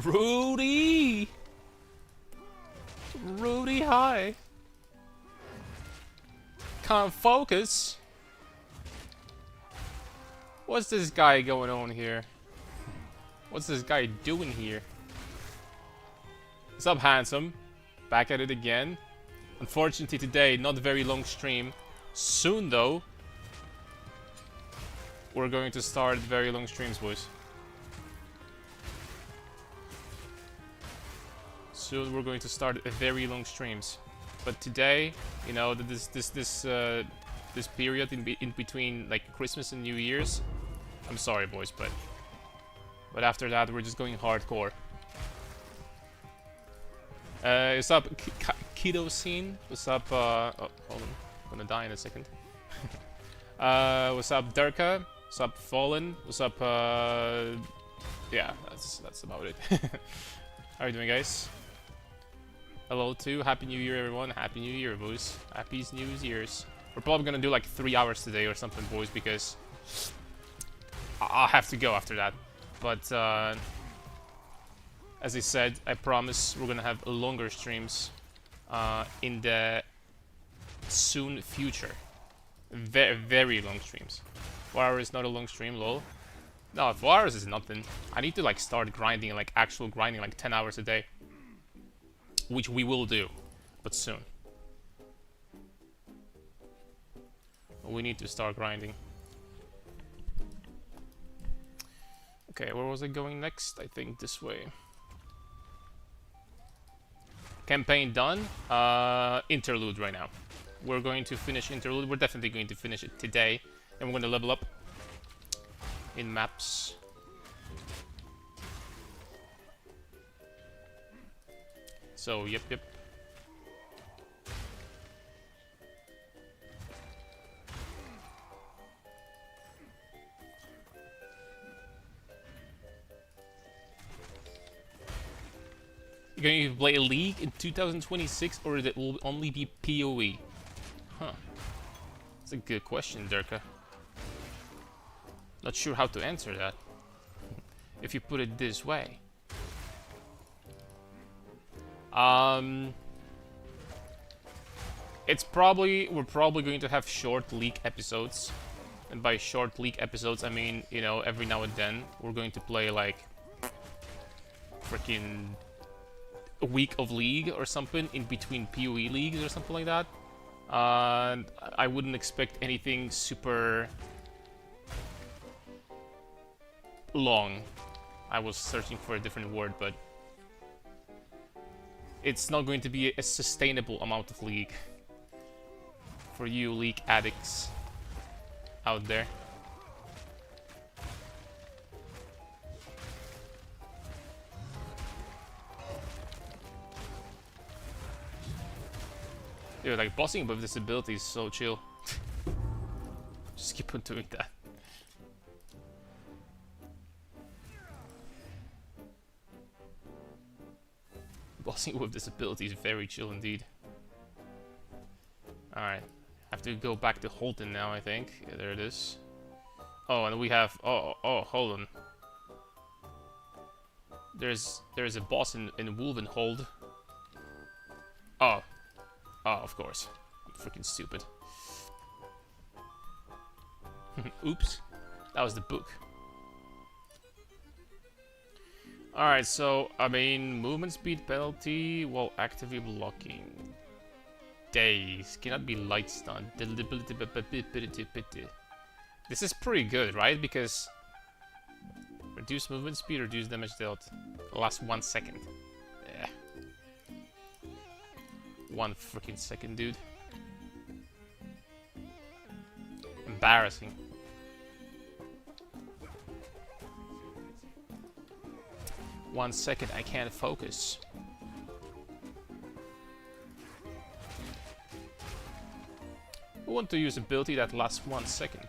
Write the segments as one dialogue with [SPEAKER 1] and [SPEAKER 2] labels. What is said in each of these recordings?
[SPEAKER 1] Rudy! Rudy, hi! Can't focus. What's this guy going on here? What's this guy doing here? What's up, handsome? Back at it again. Unfortunately today, not a very long stream. Soon though, we're going to start very long streams, boys. Soon we're going to start very long streams. But today, you know, this period in between like Christmas and New Year's, I'm sorry, boys, but after that we're just going hardcore. What's up, Keto Scene? What's up? Oh, hold on, I'm gonna die in a second. What's up, Durka? What's up, Fallen? What's up? Yeah, that's about it. How are you doing, guys? Hello too. Happy New Year, everyone. Happy New Year, boys. Happy New Year's. We're probably gonna do like 3 hours today or something, boys, because I'll have to go after that. But as I said, I promise we're gonna have longer streams in the soon future. Very long streams. 4 hours is not a long stream, lol. No, 4 hours is nothing. I need to like start grinding, like actual grinding, like 10 hours a day. Which we will do, but soon. We need to start grinding. Okay, where was I going next? I think this way. Campaign done. Interlude right now. We're going to finish interlude. We're definitely going to finish it today. And we're going to level up in maps. So, yep. You're going to play a league in 2026, or it will only be PoE? Huh. That's a good question, Durka. Not sure how to answer that. If you put it this way. We're probably going to have short league episodes. And by short league episodes, I mean, you know, every now and then we're going to play like freaking a week of league or something in between PoE leagues or something like that. I wouldn't expect anything super long. I was searching for a different word, but it's not going to be a sustainable amount of league for you league addicts out there. Dude, like bossing above this ability is so chill. Just keep on doing that. Bossing with this ability is very chill indeed. Alright. Have to go back to Holton now, I think. Yeah, there it is. Oh, and we have... Oh, hold on. There's a boss in Wolvenhold. Oh, of course. I'm freaking stupid. Oops. That was the book. Alright, so, I mean, movement speed penalty while actively blocking. Days. Cannot be light stun. This is pretty good, right? Because reduce movement speed, reduce damage dealt. Last 1 second. Yeah. 1 freaking second, dude. Embarrassing. One second, I can't focus. I want to use ability that lasts 1 second.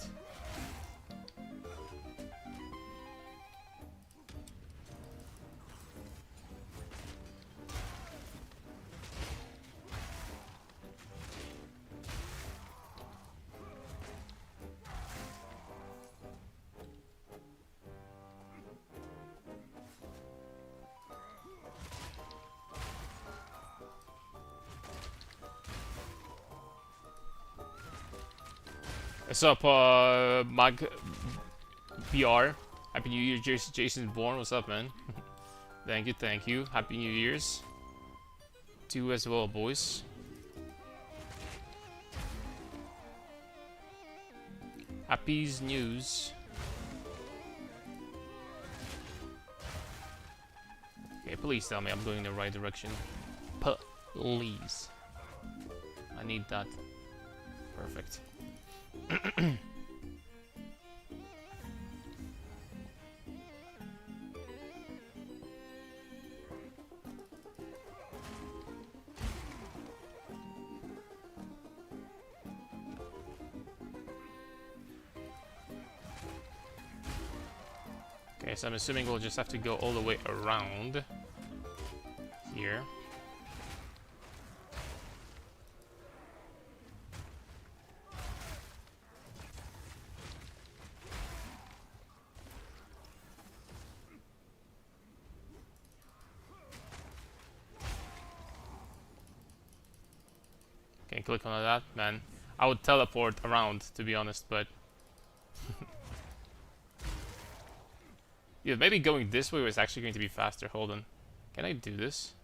[SPEAKER 1] What's up, Mag BR? Happy New Year, Jason Bourne. What's up, man? Thank you, thank you. Happy New Year's to you as well, boys. Happy's news. Okay, please tell me I'm going in the right direction. Please. I need that. Perfect. Okay, so I'm assuming we'll just have to go all the way around here. Okay, click on that, man. I would teleport around, to be honest, but... yeah, maybe going this way was actually going to be faster. Hold on. Can I do this?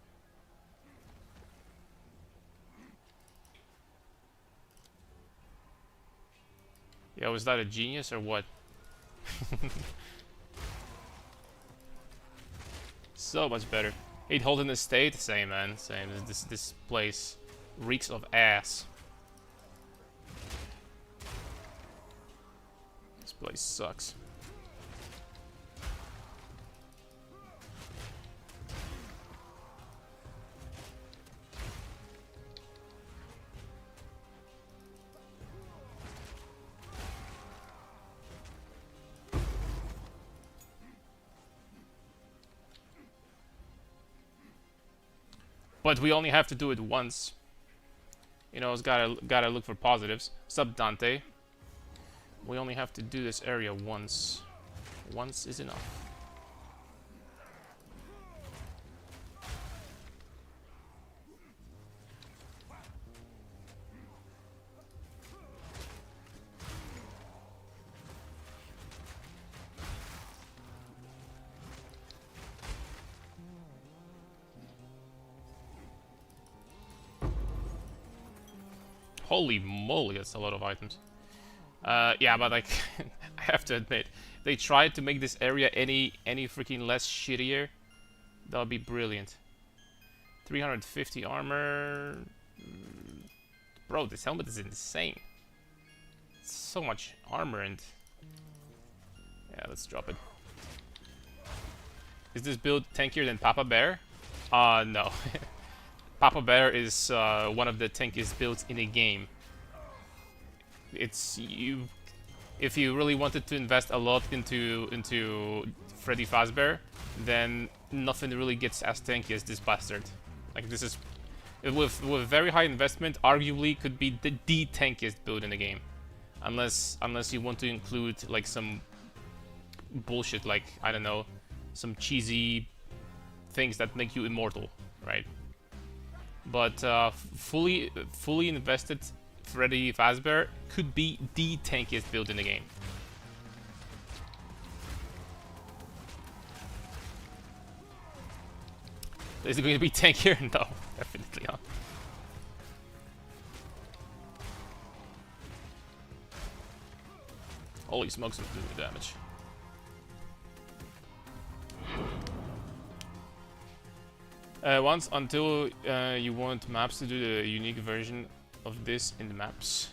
[SPEAKER 1] Yeah, was that a genius or what? So much better. 8 holding the state, same man, same. This place reeks of ass. This place sucks. But we only have to do it once. You know, it's gotta look for positives. Sup, Dante? We only have to do this area once. Once is enough. Holy moly, that's a lot of items. Yeah, but like, I have to admit, they tried to make this area any freaking less shittier. That would be brilliant. 350 armor. Bro, this helmet is insane. So much armor and... yeah, let's drop it. Is this build tankier than Papa Bear? No. Papa Bear is one of the tankiest builds in the game. It's you. If you really wanted to invest a lot into Freddy Fazbear, then nothing really gets as tanky as this bastard. Like this is, with very high investment, arguably could be the tankiest build in the game, unless you want to include like some bullshit, like I don't know, some cheesy things that make you immortal, right? But fully invested Freddy Fazbear could be the tankiest build in the game. Is it going to be tankier? No, definitely not. Holy smokes, it's doing damage. Once until you want maps to do the unique version of this in the maps.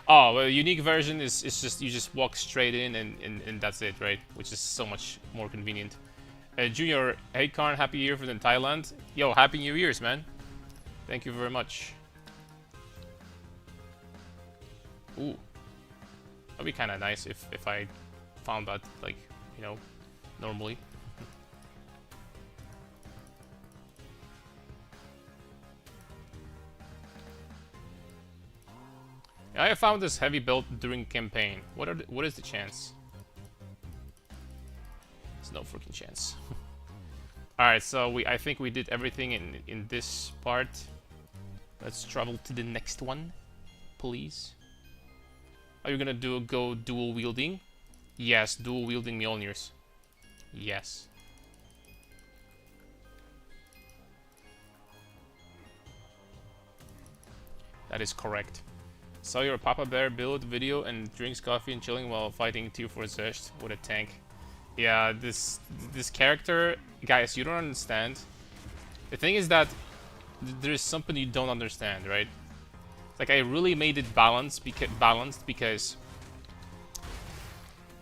[SPEAKER 1] Oh, well, unique version is just you just walk straight in and that's it, right? Which is so much more convenient. Junior, hey Karn, happy year for Thailand. Yo, happy New Year's, man. Thank you very much. Ooh, that'd be kind of nice if I found that, like, you know, normally. I found this heavy build during campaign. What is the chance? There's no freaking chance. Alright, so I think we did everything in this part. Let's travel to the next one, please. Are you gonna go dual wielding? Yes, dual wielding Mjolnirs. Yes. That is correct. Saw your Papa Bear build video and drinks coffee and chilling while fighting Tier 4 Zesht with a tank. Yeah, this character, guys, you don't understand. The thing is that there's something you don't understand, right? Like, I really made it balanced because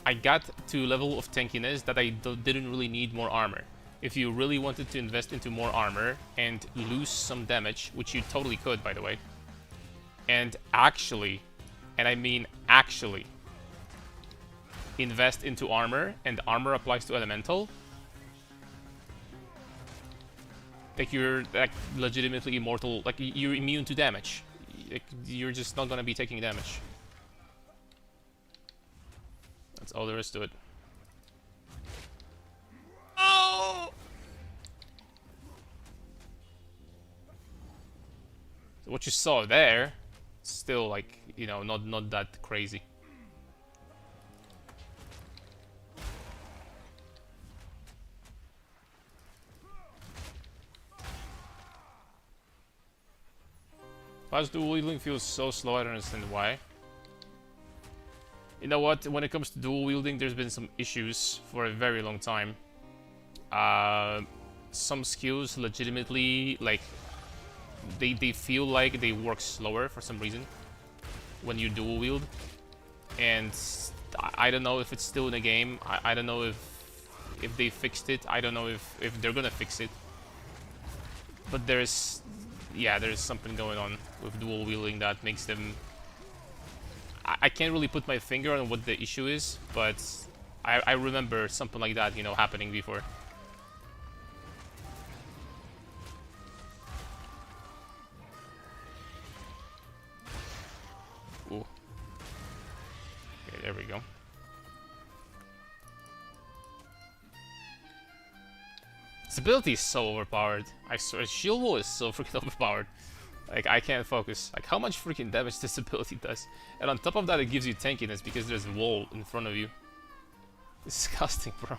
[SPEAKER 1] I got to a level of tankiness that I didn't really need more armor. If you really wanted to invest into more armor and lose some damage, which you totally could, by the way, and actually, and I mean actually, invest into armor, and armor applies to elemental, like you're like legitimately immortal, like you're immune to damage. Like, you're just not gonna be taking damage. That's all there is to it. Oh! So what you saw there, still like, you know, not that crazy. Fast dual wielding feels so slow, I don't understand why. You know what, when it comes to dual wielding, there's been some issues for a very long time. Some skills legitimately, like, they feel like they work slower for some reason when you dual wield. And I don't know if it's still in the game. I don't know if they fixed it. I don't know if they're gonna fix it. But there's something going on with dual wielding that makes them... I can't really put my finger on what the issue is, but I remember something like that, you know, happening before. Ooh. Okay, there we go. This ability is so overpowered. I swear, shield wall is so freaking overpowered. Like, I can't focus. Like, how much freaking damage this ability does. And on top of that, it gives you tankiness because there's a wall in front of you. Disgusting, bro.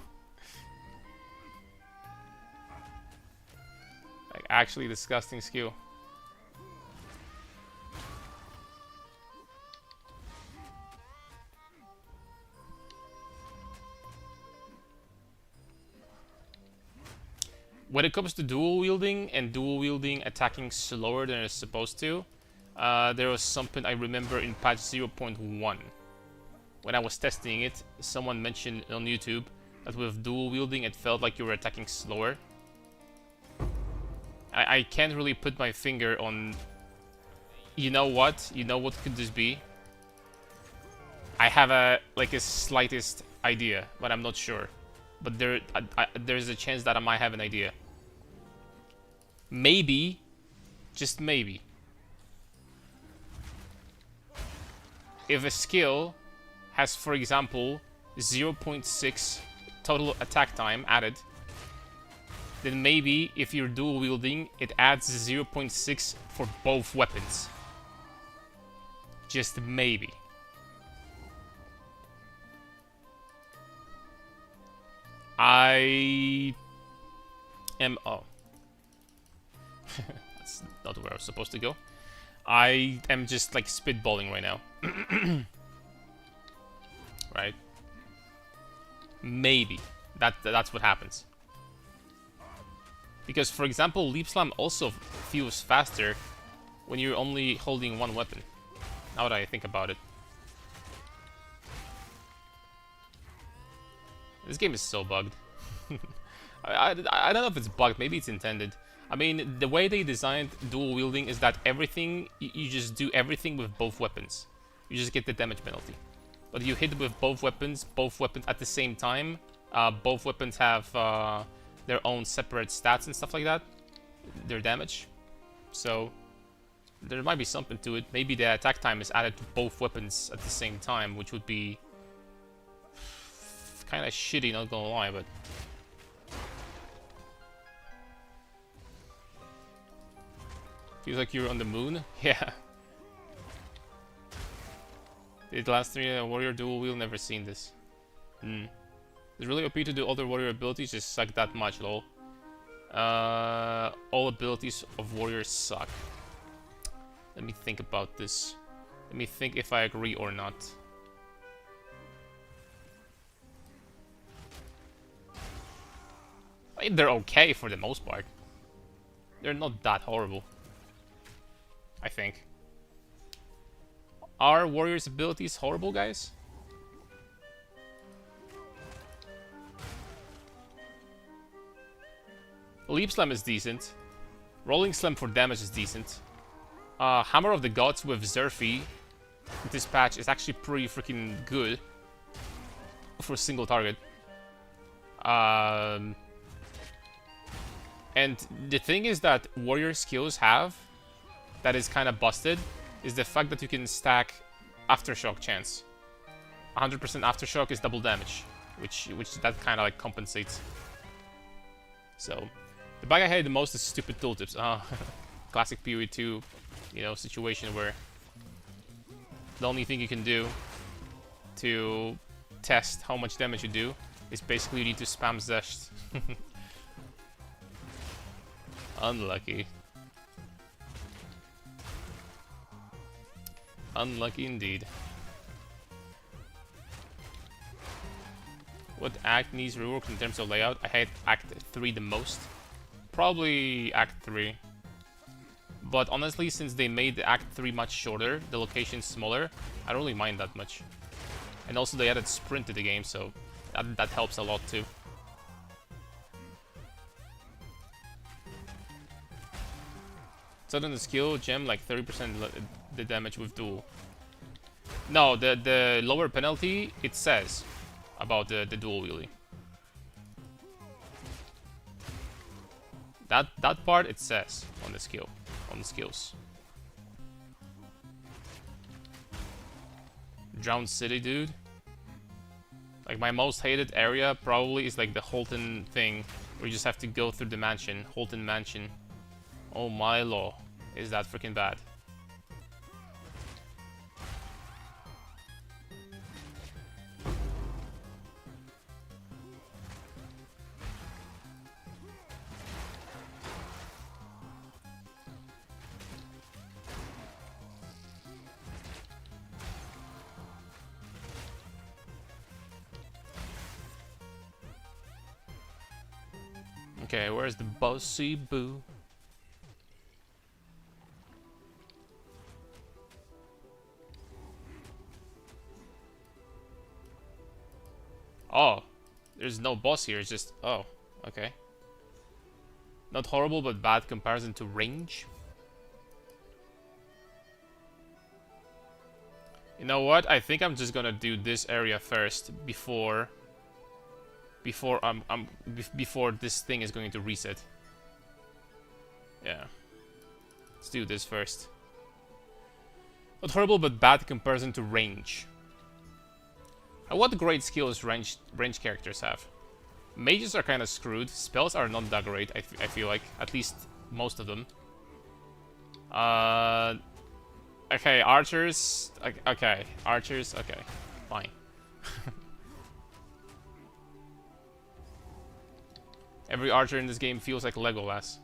[SPEAKER 1] Like, actually disgusting skill. When it comes to dual wielding and dual wielding attacking slower than it's supposed to, there was something I remember in patch 0.1. When I was testing it, someone mentioned on YouTube that with dual wielding it felt like you were attacking slower. I can't really put my finger on... You know what? You know what could this be? I have a slightest idea, but I'm not sure. But there's a chance that I might have an idea. Maybe, just maybe, if a skill has, for example, 0.6 total attack time added, then maybe if you're dual wielding, it adds 0.6 for both weapons. Just maybe. I am... Oh. That's not where I was supposed to go. I am just, like, spitballing right now. Right? Maybe. That's what happens. Because, for example, Leap Slam also feels faster when you're only holding one weapon. Now that I think about it. This game is so bugged. I don't know if it's bugged, maybe it's intended. I mean, the way they designed dual wielding is that everything, you just do everything with both weapons. You just get the damage penalty. But you hit with both weapons at the same time. Both weapons have their own separate stats and stuff like that. Their damage. So, there might be something to it. Maybe the attack time is added to both weapons at the same time, which would be kind of shitty, not gonna lie, but... Feels like you're on the moon. Yeah. Did last 3 warrior dual wield? Never seen this. It's really OP to do other warrior abilities, just suck that much, lol. All abilities of warriors suck. Let me think about this. Let me think if I agree or not. I mean, they're okay for the most part. They're not that horrible, I think. Are warriors' abilities horrible, guys? Leap Slam is decent. Rolling Slam for damage is decent. Hammer of the Gods with Zerfi, this patch, is actually pretty freaking good for a single target. And the thing is that warrior skills have, that is kind of busted, is the fact that you can stack Aftershock chance. 100% Aftershock is double damage, which that kind of like compensates. So, the bug I hate the most is stupid tooltips. Classic PoE2, you know, situation where the only thing you can do to test how much damage you do is basically you need to spam Zesht. Unlucky. Unlucky indeed. What act needs rework in terms of layout? I hate Act 3 the most. Probably Act 3. But honestly, since they made the Act 3 much shorter, the locations smaller, I don't really mind that much. And also they added sprint to the game, so that helps a lot too. Sudden skill gem like 30% the damage with duel. No, the lower penalty it says about the dual wielding. That part it says on the skill, on the skills. Drowned City, dude. Like my most hated area probably is like the Holton thing, where you just have to go through the mansion, Holton Mansion. Oh my law, is that freaking bad? Okay, where's the bossy boo? Oh, there's no boss here, it's just... Oh, okay. Not horrible, but bad comparison to range. You know what? I think I'm just gonna do this area first before this thing is going to reset. Yeah. Let's do this first. Not horrible, but bad comparison to range. What great skills range characters have? Mages are kind of screwed. Spells are not that great, I feel like. At least most of them. Okay, archers. Okay, archers. Okay, fine. Every archer in this game feels like Legolas.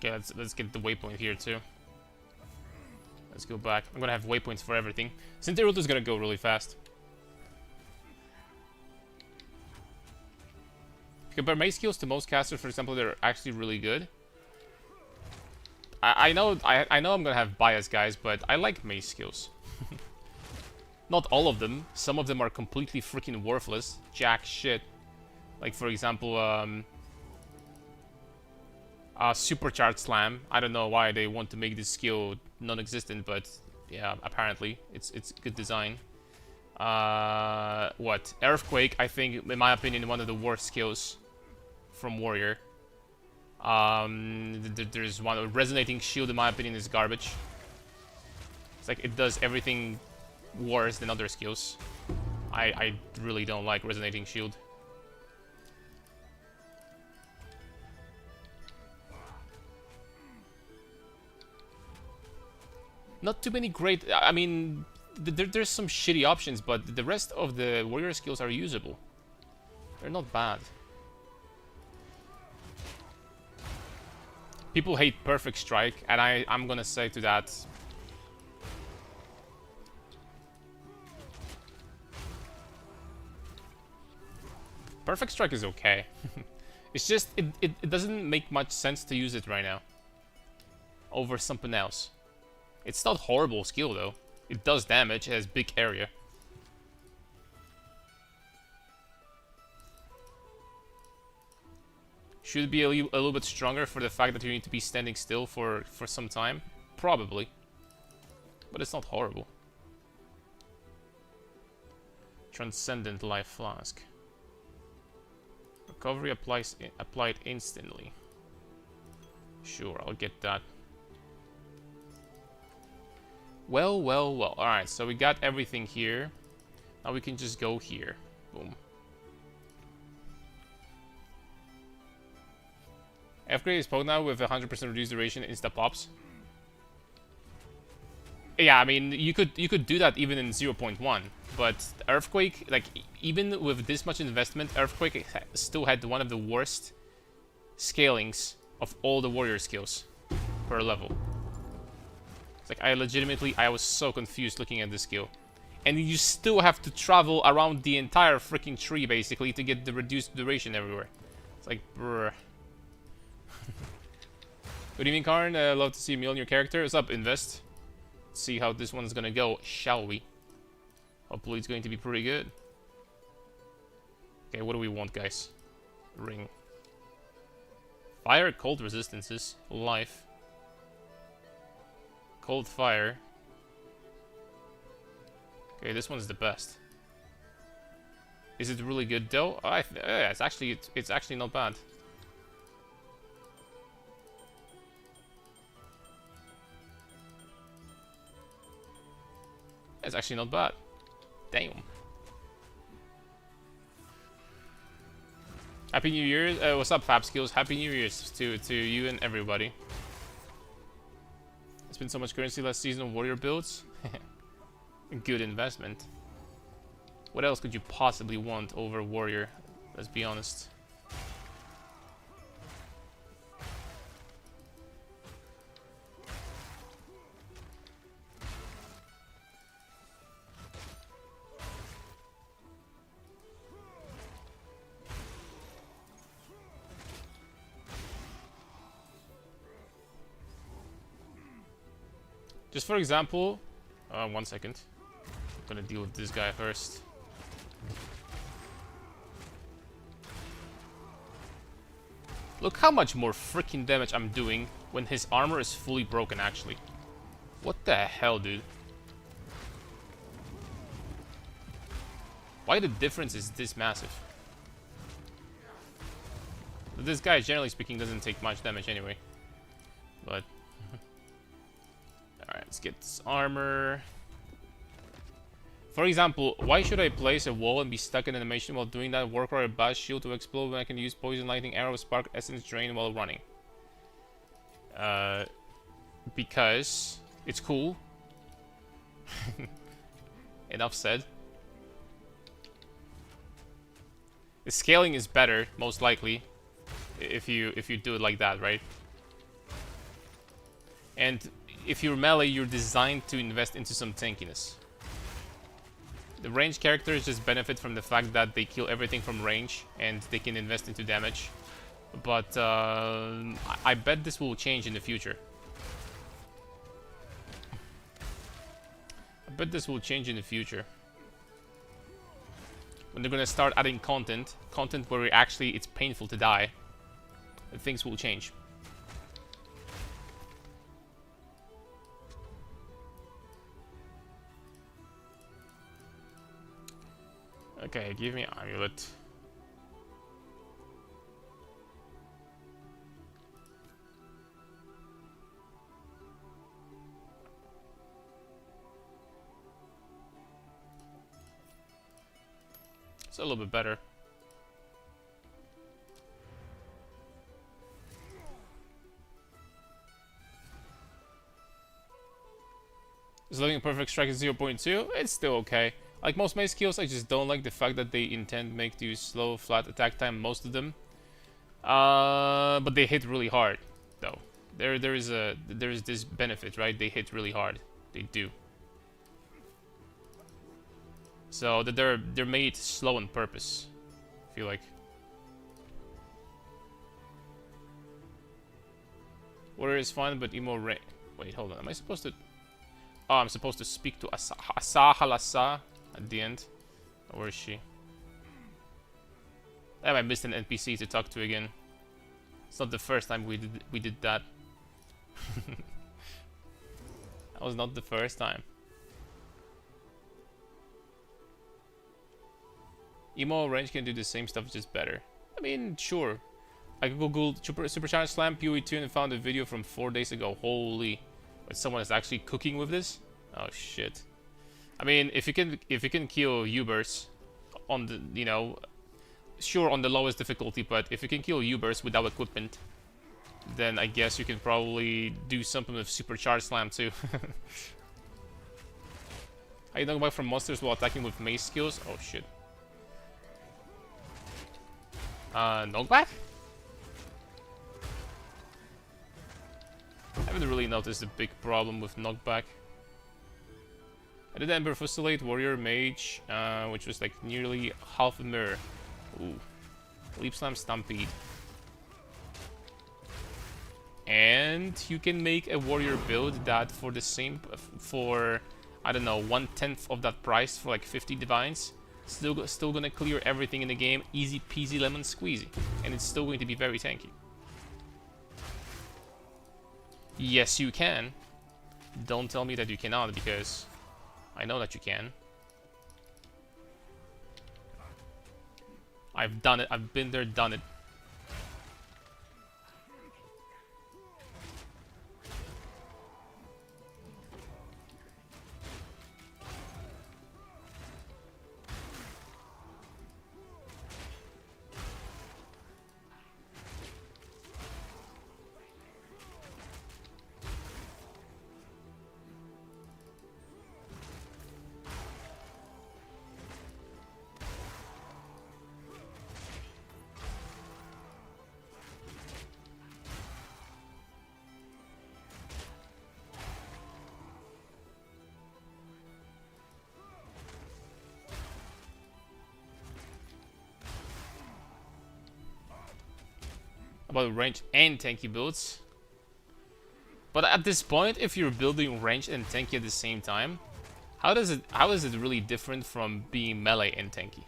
[SPEAKER 1] Okay, let's get the waypoint here too. Let's go back. I'm gonna have waypoints for everything. Sinteruto is gonna go really fast. If you compare mace skills to most casters, for example, they're actually really good. I know I'm gonna have bias, guys, but I like mace skills. Not all of them. Some of them are completely freaking worthless. Jack shit. Like, for example, Supercharged Slam. I don't know why they want to make this skill non-existent, but yeah, apparently. It's good design. What? Earthquake, I think, in my opinion, one of the worst skills from Warrior. There's one. Resonating Shield, in my opinion, is garbage. It's like it does everything worse than other skills. I really don't like Resonating Shield. Not too many great... I mean, there's some shitty options, but the rest of the warrior skills are usable. They're not bad. People hate Perfect Strike, and I'm gonna say to that... Perfect Strike is okay. It's just, it doesn't make much sense to use it right now. Over something else. It's not horrible skill though. It does damage, it has big area. Should it be a little bit stronger for the fact that you need to be standing still for some time? Probably. But it's not horrible. Transcendent Life Flask. Recovery applied instantly. Sure, I'll get that. Well, well, well. Alright, so we got everything here. Now we can just go here. Boom. Upgrade is potent now with 100% reduced duration insta pops. Yeah, I mean, you could do that even in 0.1, but Earthquake, like, even with this much investment, Earthquake still had one of the worst scalings of all the warrior skills per level. It's like, I was so confused looking at this skill. And you still have to travel around the entire freaking tree, basically, to get the reduced duration everywhere. It's like, brr. Good evening, Karn. Love to see you mjolnir character. What's up, Invest? Let's see how this one's gonna go, shall we? Hopefully it's going to be pretty good. Okay, what do we want, guys? Ring. Fire, cold resistances, life. Cold fire. Okay, this one's the best. Is it really good though? Yeah, it's actually not bad. It's actually not bad. Damn. Happy New Year. What's up, Fab Skills? Happy New Year's to you and everybody. It's been so much currency last season of warrior builds. Good investment. What else could you possibly want over warrior? Let's be honest. Just for example, 1 second. I'm gonna deal with this guy first. Look how much more freaking damage I'm doing when his armor is fully broken, actually. What the hell, dude? Why the difference is this massive? This guy, generally speaking, doesn't take much damage anyway. But... Alright, let's get this armor. For example, why should I place a wall and be stuck in animation while doing that? Work or a bash shield to explode when I can use poison, lightning, arrow, spark, essence, drain while running. Because it's cool. Enough said. The scaling is better, most likely, if you do it like that, right? And if you're melee, you're designed to invest into some tankiness. The range characters just benefit from the fact that they kill everything from range and they can invest into damage. But I bet this will change in the future. I bet this will change in the future. when they're gonna start adding content where actually it's painful to die, things will change. Okay, give me amulet. It's a little bit better. Is living perfect strike at 0.2? It's still okay. Like most main skills, I just don't like the fact that they intend make you slow, flat attack time, most of them. But they hit really hard, though. There is this benefit, right? They hit really hard. They do. So that they're made slow on purpose, I feel like. Water is fine, but emo rain. Wait, hold on. Am I supposed to? Oh, I'm supposed to speak to Asahalasa at the end. Where is she? Damn, I missed an NPC to talk to again. It's not the first time we did that. That was not the first time. Emo range can do the same stuff, just better. I mean, sure. I googled Super Challenge Slam PoE 2 and found a video from 4 days ago. Holy, but someone is actually cooking with this? Oh shit. I mean, if you can kill Ubers on the, you know, sure, on the lowest difficulty, but if you can kill Ubers without equipment, then I guess you can probably do something with Supercharged Slam too. Are you knocked back from monsters while attacking with mace skills? Oh shit. Knockback? I haven't really noticed a big problem with knockback. I did Ember Fusillate, Warrior, Mage, which was like nearly half a mirror. Ooh. Leap Slam, Stampede. And you can make a Warrior build that for the same, for, I don't know, 1/10 of that price for like 50 Divines. Still gonna clear everything in the game, easy peasy lemon squeezy. And it's still going to be very tanky. Yes, you can. Don't tell me that you cannot, because I know that you can. I've done it. I've been there, done it. About range and tanky builds. But at this point, if you're building range and tanky at the same time, how is it really different from being melee and tanky?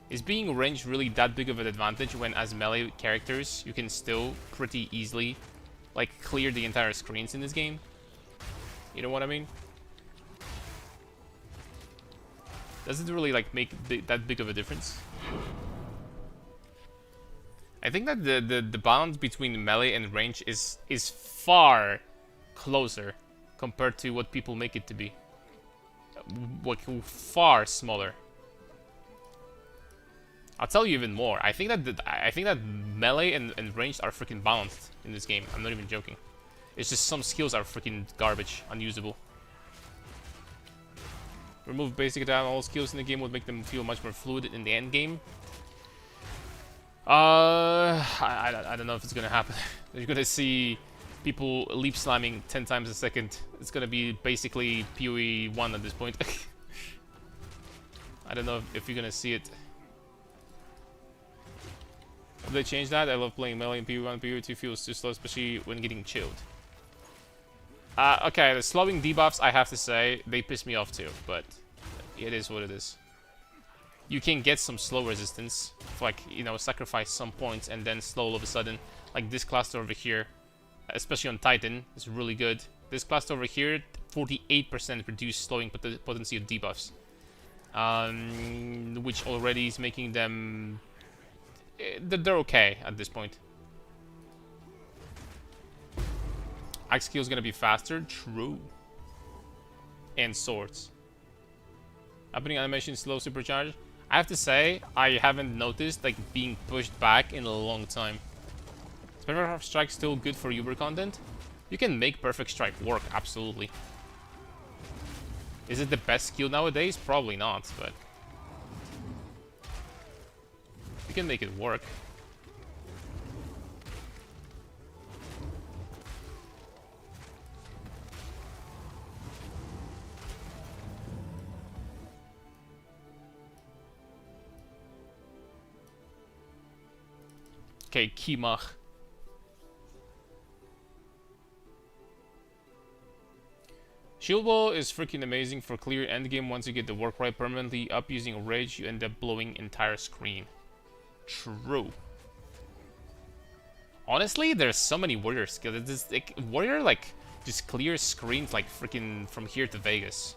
[SPEAKER 1] Is being range really that big of an advantage when as melee characters you can still pretty easily like clear the entire screens in this game? You know what I mean? Does it really like make that big of a difference? I think that the balance between melee and range is far closer compared to what people make it to be. Like far smaller. I'll tell you even more. I think that melee and range are freaking balanced in this game. I'm not even joking. It's just some skills are freaking garbage, unusable. Remove basic attack. All skills in the game would make them feel much more fluid in the end game. I don't know if it's gonna happen. You're gonna see people leap slamming 10 times a second. It's gonna be basically PoE 1 at this point. I don't know if you're gonna see it. If they change that, I love playing melee in PoE 1. PoE 2 feels too slow, especially when getting chilled. Okay, the slowing debuffs, I have to say, they piss me off too, but it is what it is. you can get some slow resistance, like, you know, sacrifice some points and then slow all of a sudden. Like this cluster over here, especially on Titan, is really good. This cluster over here, 48% reduced slowing potency of debuffs, which already is making them... they're okay at this point. Axe skill is gonna be faster, true. And swords. Happening animation slow supercharge. I have to say, I haven't noticed like being pushed back in a long time. Is Perfect Strike still good for Uber content? You can make Perfect Strike work, absolutely. Is it the best skill nowadays? Probably not, but you can make it work. Okay, Kimach. Shield Wall is freaking amazing for clear endgame. Once you get the work right permanently up using Rage, you end up blowing entire screen. True. Honestly, there's so many warrior skills. This, like, warrior like just clears screens like freaking from here to Vegas.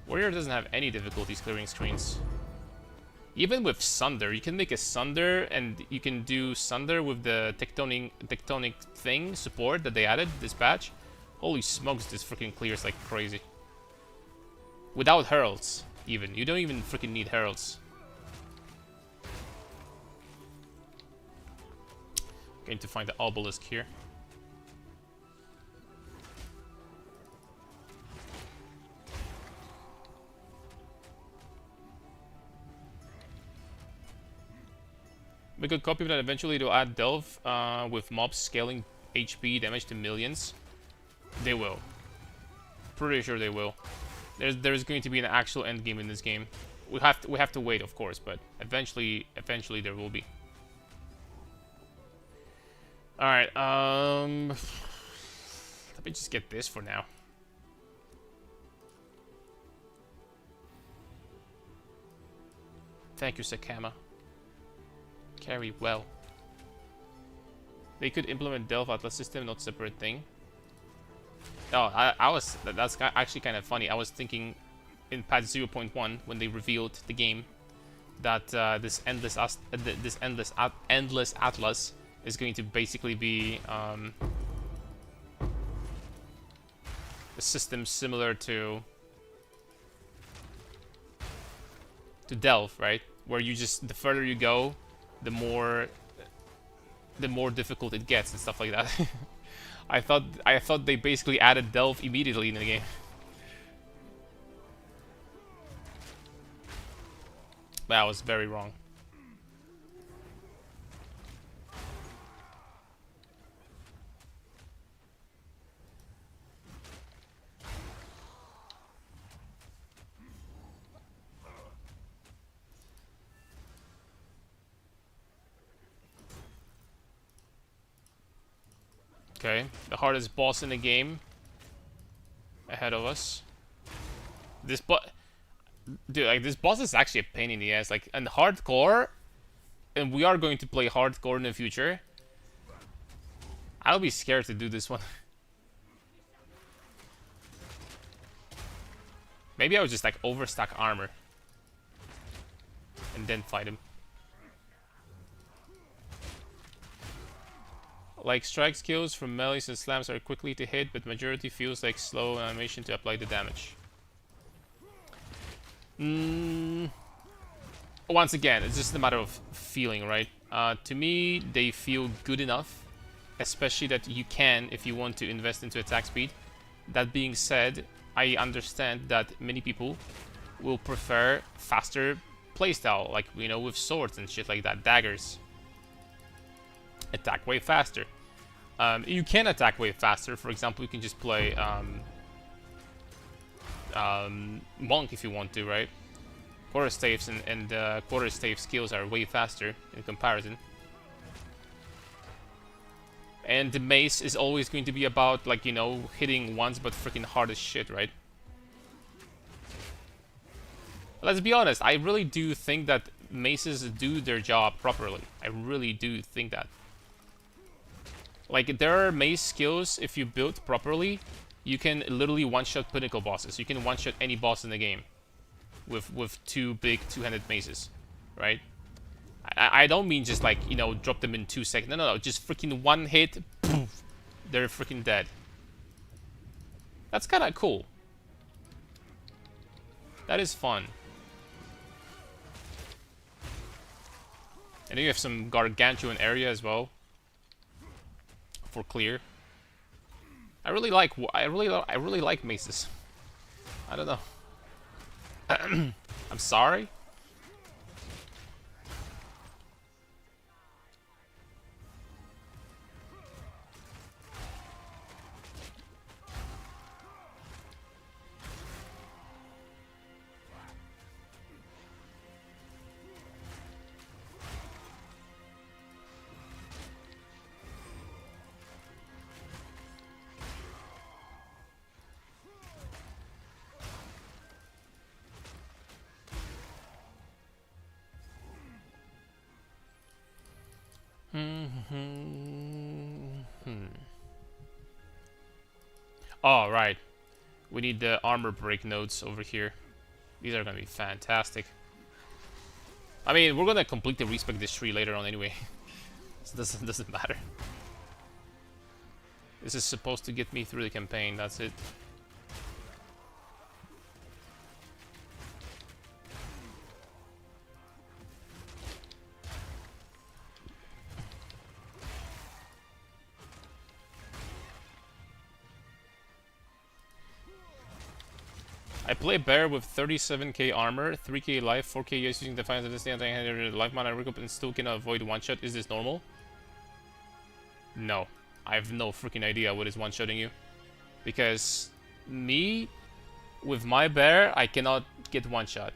[SPEAKER 1] Warrior doesn't have any difficulties clearing screens. Even with Sunder, you can make a Sunder, and you can do Sunder with the tectonic thing support that they added this patch. Holy smokes, this freaking clears like crazy. Without heralds, even. You don't even freaking need heralds. Going to find the obelisk here. We could copy that eventually to add Delve with mobs scaling HP damage to millions. They will. Pretty sure they will. There's going to be an actual end game in this game. We have to wait, of course, but eventually there will be. All right. Let me just get this for now. Thank you, Sakama. Carry well. They could implement Delve Atlas system, not separate thing. Oh, that's actually kind of funny. I was thinking in patch 0.1 when they revealed the game that this endless Atlas is going to basically be a system similar to Delve, right? Where you just, the further you go, the more difficult it gets and stuff like that. I thought they basically added Delve immediately in the game. But I was very wrong. Okay, the hardest boss in the game ahead of us. This dude, like, this boss is actually a pain in the ass. Like, and hardcore, and we are going to play hardcore in the future. I'll be scared to do this one. Maybe I would just like overstack armor and then fight him. Like, strike skills from melees and slams are quickly to hit, but majority feels like slow animation to apply the damage. Once again, it's just a matter of feeling, right? To me, they feel good enough, especially that you can, if you want to, invest into attack speed. That being said, I understand that many people will prefer faster playstyle, like, you know, with swords and shit like that, daggers. Attack way faster. You can attack way faster. For example, you can just play Monk if you want to, right? Quarter staves and quarter stave skills are way faster in comparison. And the mace is always going to be about, like, you know, hitting once but freaking hard as shit, right? Let's be honest, I really do think that maces do their job properly. I really do think that. Like, there are mace skills, if you build properly, you can literally one-shot pinnacle bosses. You can one-shot any boss in the game with two big two-handed maces, right? I don't mean just like, you know, drop them in 2 seconds. No, just freaking one hit, poof, they're freaking dead. That's kind of cool. That is fun. And then you have some gargantuan area as well for clear. I really like maces. I don't know. I'm sorry. Oh, right. We need the armor break nodes over here. These are gonna be fantastic. I mean, we're gonna completely respec this tree later on anyway. So it doesn't matter. This is supposed to get me through the campaign, that's it. I play bear with 37k armor, 3k life, 4k years using defiance of this life mana recoup and still can avoid one shot. Is this normal? No. I have no freaking idea what is one shotting you. Because me, with my bear, I cannot get one shot.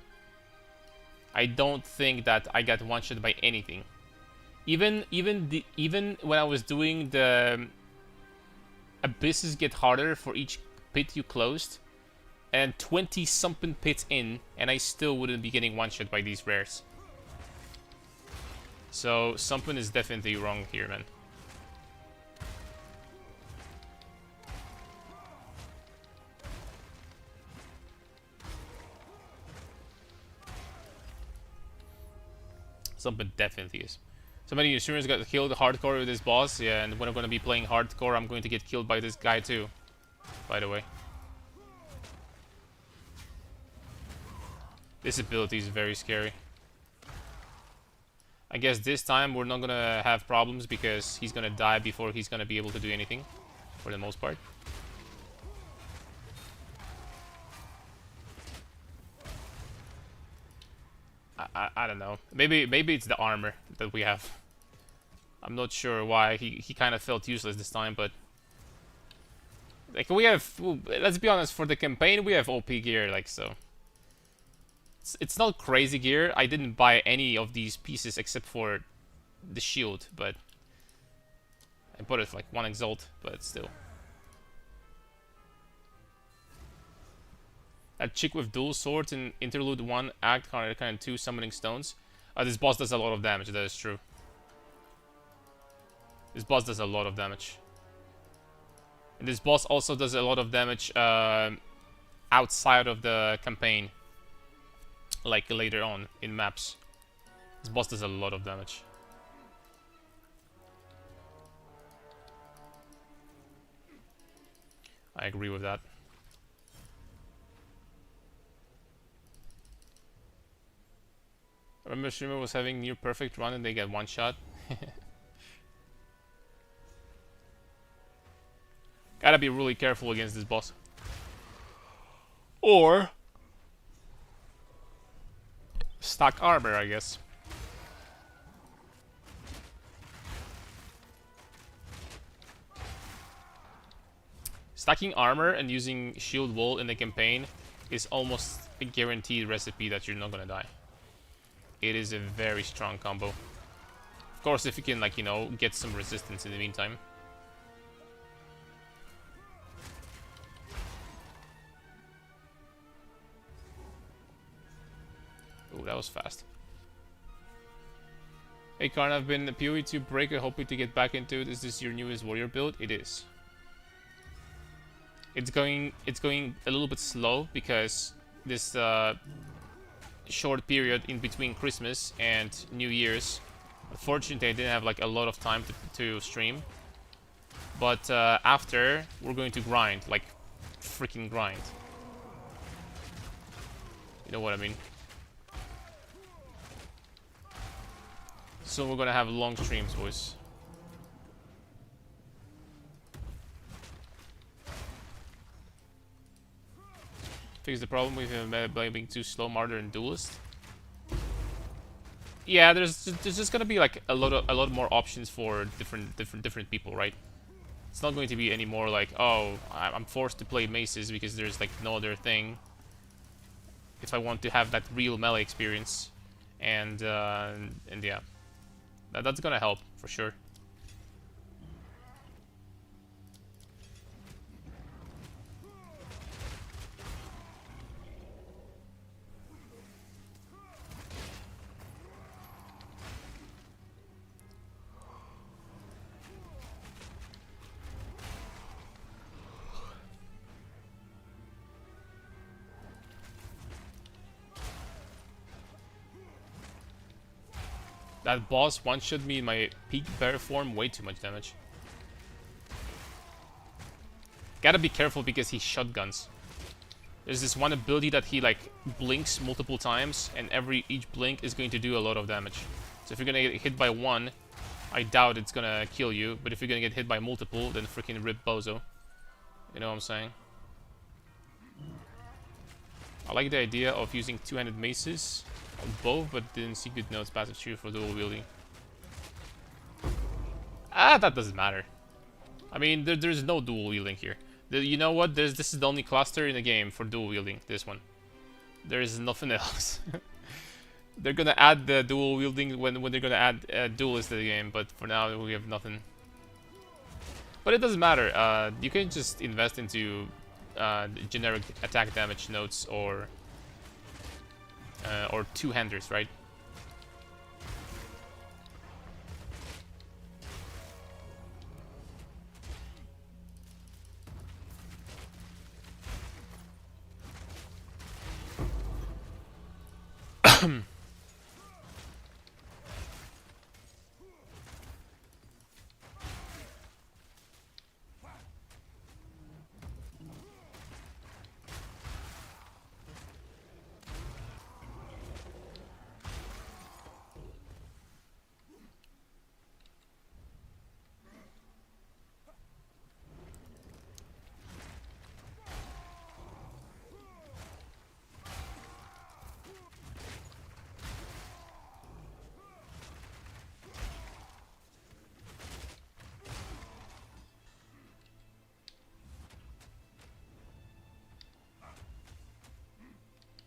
[SPEAKER 1] I don't think that I got one shot by anything. Even when I was doing the abysses get harder for each pit you closed, and 20 something pits in, and I still wouldn't be getting one shot by these rares. So something is definitely wrong here, man. Something definitely is. So many streamers got killed hardcore with this boss, yeah, and when I'm gonna be playing hardcore, I'm going to get killed by this guy too, by the way. This ability is very scary. I guess this time we're not gonna have problems because he's gonna die before he's gonna be able to do anything, for the most part. I don't know. Maybe it's the armor that we have. I'm not sure why. He kind of felt useless this time, but like we have, let's be honest, for the campaign we have OP gear, like, so. It's not crazy gear. I didn't buy any of these pieces except for the shield, but I bought it for like 1 exalt, but still. That chick with dual swords in Interlude 1, Act kind of 2, Summoning Stones. This boss does a lot of damage, that is true. This boss does a lot of damage. And this boss also does a lot of damage outside of the campaign. Like later on in maps. This boss does a lot of damage. I agree with that. I remember streamer was having near perfect run and they get one shot. Gotta be really careful against this boss. Or stock armor, I guess. Stacking armor and using shield wall in the campaign is almost a guaranteed recipe that you're not gonna die. It is a very strong combo. Of course, if you can, like, you know, get some resistance in the meantime. Oh, that was fast. Hey Karn, I've been a PoE 2 breaker, hoping to get back into it. Is this your newest warrior build? It is. It's going a little bit slow because this short period in between Christmas and New Year's. Unfortunately, I didn't have like a lot of time to stream. But after, we're going to grind, like freaking grind. You know what I mean? So we're gonna have long streams, boys. Fix the problem with him being too slow, martyr and duelist. Yeah, there's just gonna be like a lot more options for different people, right? It's not going to be any more like, oh, I'm forced to play maces because there's like no other thing. If I want to have that real melee experience, and yeah, that's gonna help for sure. That boss one-shot me in my peak bear form, way too much damage. Gotta be careful because he shotguns. There's this one ability that he like blinks multiple times, and each blink is going to do a lot of damage. So if you're gonna get hit by one, I doubt it's gonna kill you, but if you're gonna get hit by multiple, then freaking rip bozo. You know what I'm saying? I like the idea of using two-handed maces on both, but didn't see good notes passive true for dual wielding. Ah, that doesn't matter. I mean, there's no dual wielding here. You know what? This is the only cluster in the game for dual wielding. This one. There is nothing else. They're gonna add the dual wielding when they're gonna add duelist to the game, but for now we have nothing. But it doesn't matter. You can just invest into generic attack damage notes or two-handers, right?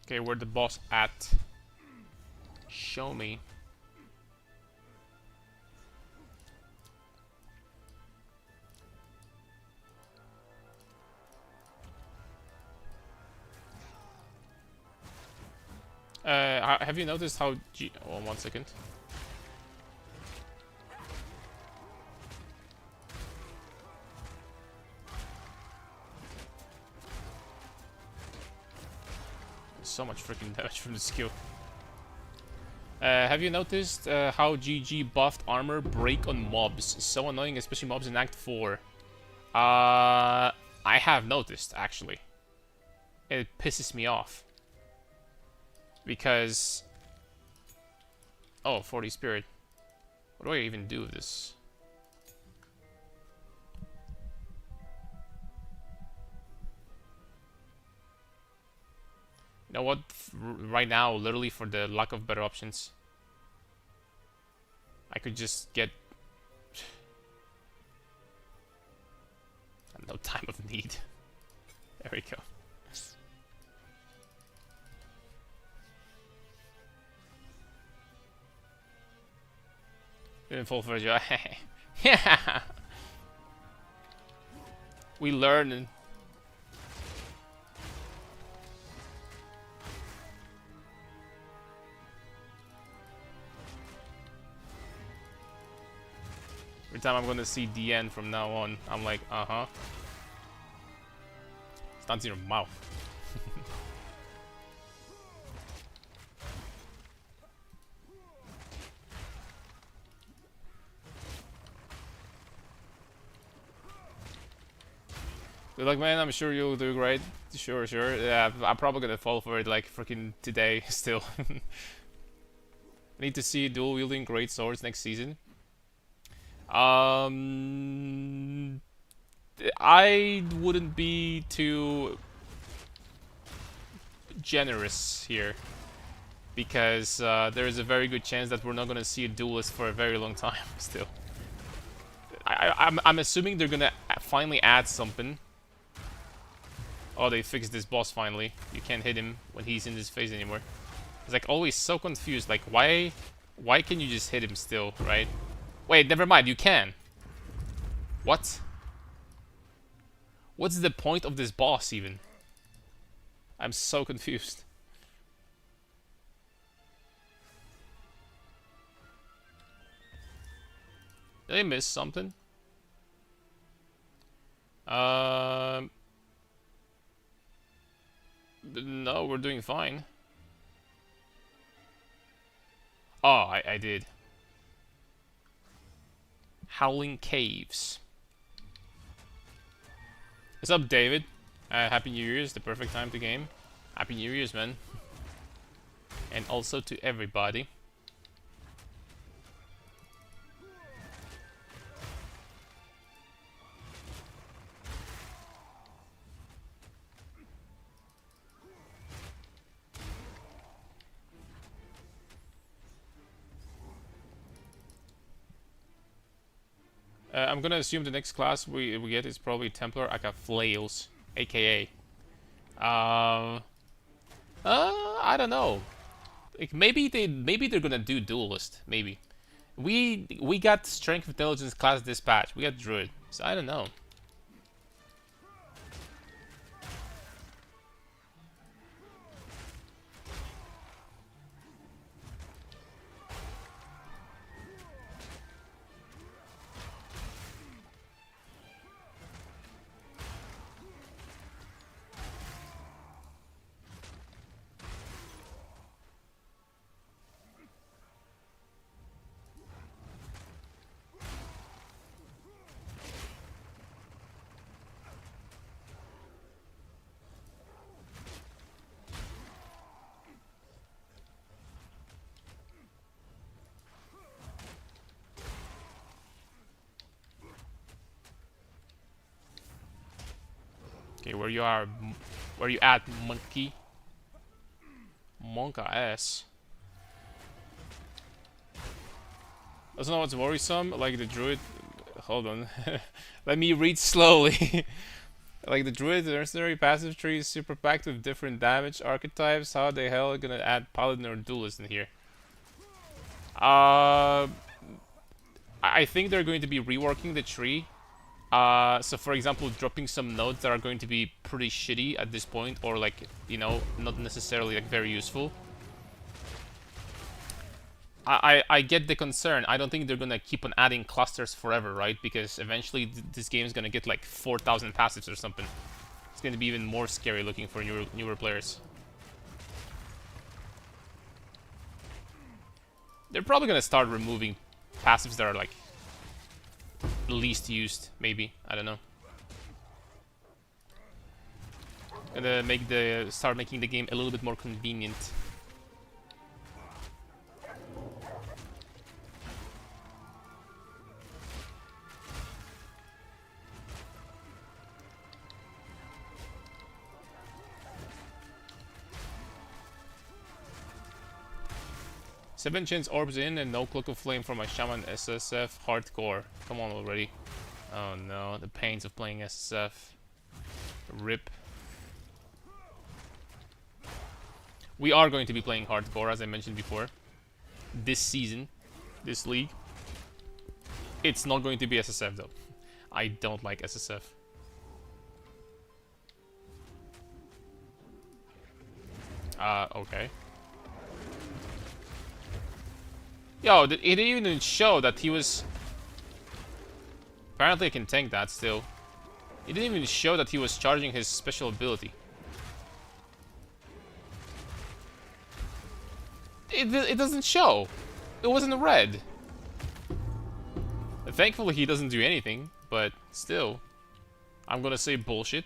[SPEAKER 1] Okay, where the boss at? Show me. Have you noticed how oh, 1 second. So much freaking damage from the skill. Have you noticed how GG buffed armor break on mobs? So annoying, especially mobs in Act 4. I have noticed, actually. It pisses me off. Because... Oh, 40 spirit. What do I even do with this? You know what? Right now, literally for the lack of better options, I could just get... No time of need. There we go. Didn't fall for a job. Yeah. We learn. Every time I'm gonna see the end from now on, I'm like, uh-huh. It's not in your mouth. Good luck, man. I'm sure you'll do great. Sure, sure. Yeah, I'm probably gonna fall for it like freaking today still. I need to see dual wielding great swords next season. I wouldn't be too generous here because there is a very good chance that we're not gonna see a duelist for a very long time still. I'm assuming they're gonna finally add something. Oh, they fixed this boss finally. You can't hit him when he's in his face anymore. It's like always so confused. Like why can you just hit him still, right? Wait, never mind. You can. What? What's the point of this boss even? I'm so confused. Did I miss something? No, we're doing fine. Oh, I did. Howling Caves. What's up, David? Happy New Year's, the perfect time to game. Happy New Year's, man. And also to everybody. I'm gonna assume the next class we get is probably Templar aka Flails, aka. I don't know. Like maybe they're gonna do duelist. Maybe. We got Strength Intelligence class dispatch. We got Druid. So I don't know. Okay, where you at, monkey? Monka ass. Doesn't know what's worrisome, like the druid. Hold on, let me read slowly. Like the druid mercenary passive tree is super packed with different damage archetypes. How the hell are gonna add paladin or duelist in here? I think they're going to be reworking the tree. So for example, dropping some nodes that are going to be pretty shitty at this point, or like, you know, not necessarily like very useful. I get the concern. I don't think they're gonna keep on adding clusters forever, right? Because eventually this game is gonna get like 4,000 passives or something. It's gonna be even more scary looking for newer players. They're probably gonna start removing passives that are like least used, maybe. I don't know. Gonna start making the game a little bit more convenient. Seven chins orbs in and no cloak of flame for my shaman SSF hardcore. Come on already. Oh no, the pains of playing SSF. Rip. We are going to be playing hardcore, as I mentioned before. This season, this league. It's not going to be SSF though. I don't like SSF. Okay. Yo, it didn't even show that he was... Apparently I can tank that still. He didn't even show that he was charging his special ability. It doesn't show. It wasn't red. Thankfully he doesn't do anything, but still. I'm gonna say bullshit.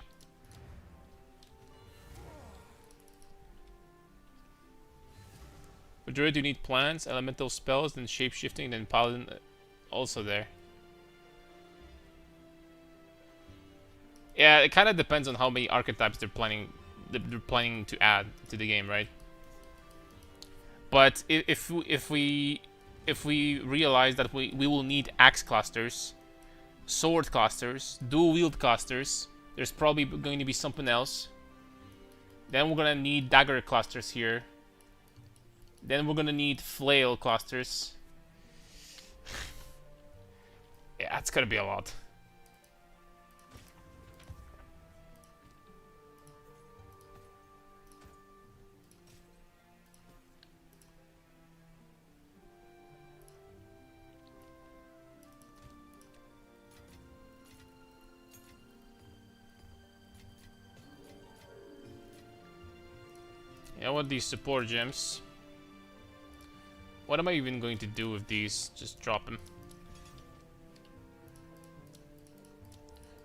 [SPEAKER 1] For Druid you need plants, elemental spells, then shapeshifting, then paladin also there. Yeah, it kind of depends on how many archetypes they're planning to add to the game, right? But if we realize that we will need axe clusters, sword clusters, dual wield clusters, there's probably going to be something else. Then we're gonna need dagger clusters here. Then we're gonna need flail clusters. Yeah, that's gonna be a lot. Yeah, I want these support gems. What am I even going to do with these? Just drop them.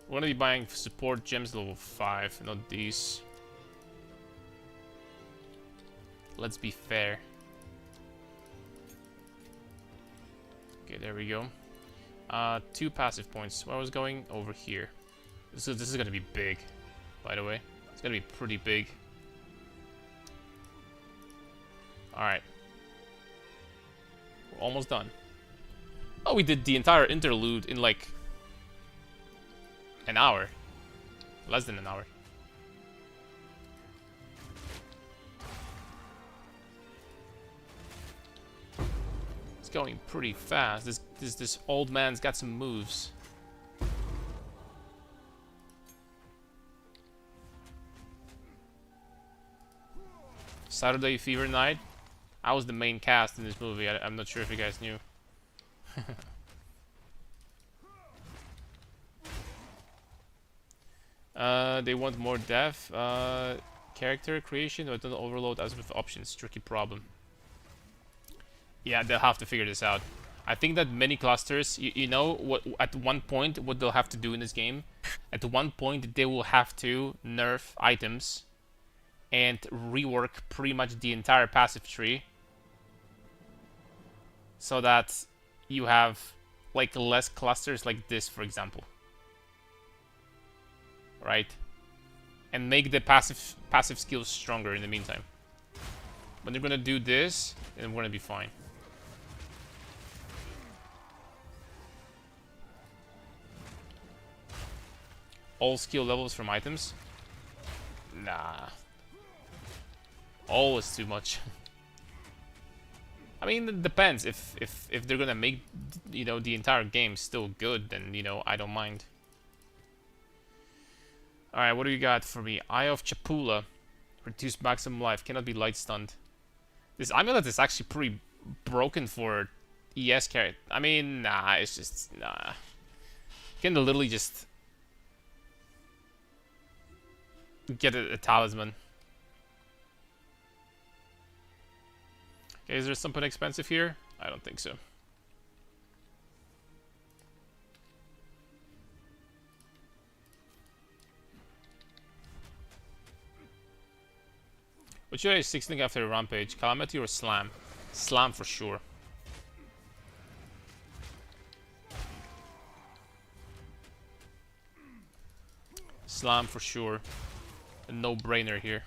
[SPEAKER 1] We're gonna be buying support gems level 5, not these. Let's be fair. Okay, there we go. 2 passive points. Where I was going? Over here. This is gonna be big, by the way. It's gonna be pretty big. Alright. We're almost done. Oh, we did the entire interlude in like an hour. Less than an hour. It's going pretty fast. This old man's got some moves. Saturday Fever Night. I was the main cast in this movie. I'm not sure if you guys knew. They want more depth. Character creation or don't overload us with options. Tricky problem. Yeah, they'll have to figure this out. I think that many clusters, you know, what at one point what they'll have to do in this game. At one point they will have to nerf items and rework pretty much the entire passive tree, so that you have like less clusters like this, for example, right? And make the passive skills stronger in the meantime. When they're gonna do this, then we're gonna be fine. All skill levels from items? Nah. All is too much. I mean, it depends. If they're gonna make, you know, the entire game still good, then, you know, I don't mind. Alright, what do you got for me? Eye of Chapula. Reduce maximum life. Cannot be light stunned. This amulet is actually pretty broken for ES character. I mean, nah, it's just, nah. You can literally just get a talisman. Okay, is there something expensive here? I don't think so. What should I 16 after a rampage? Calamity or Slam? Slam for sure. Slam for sure. A no-brainer here.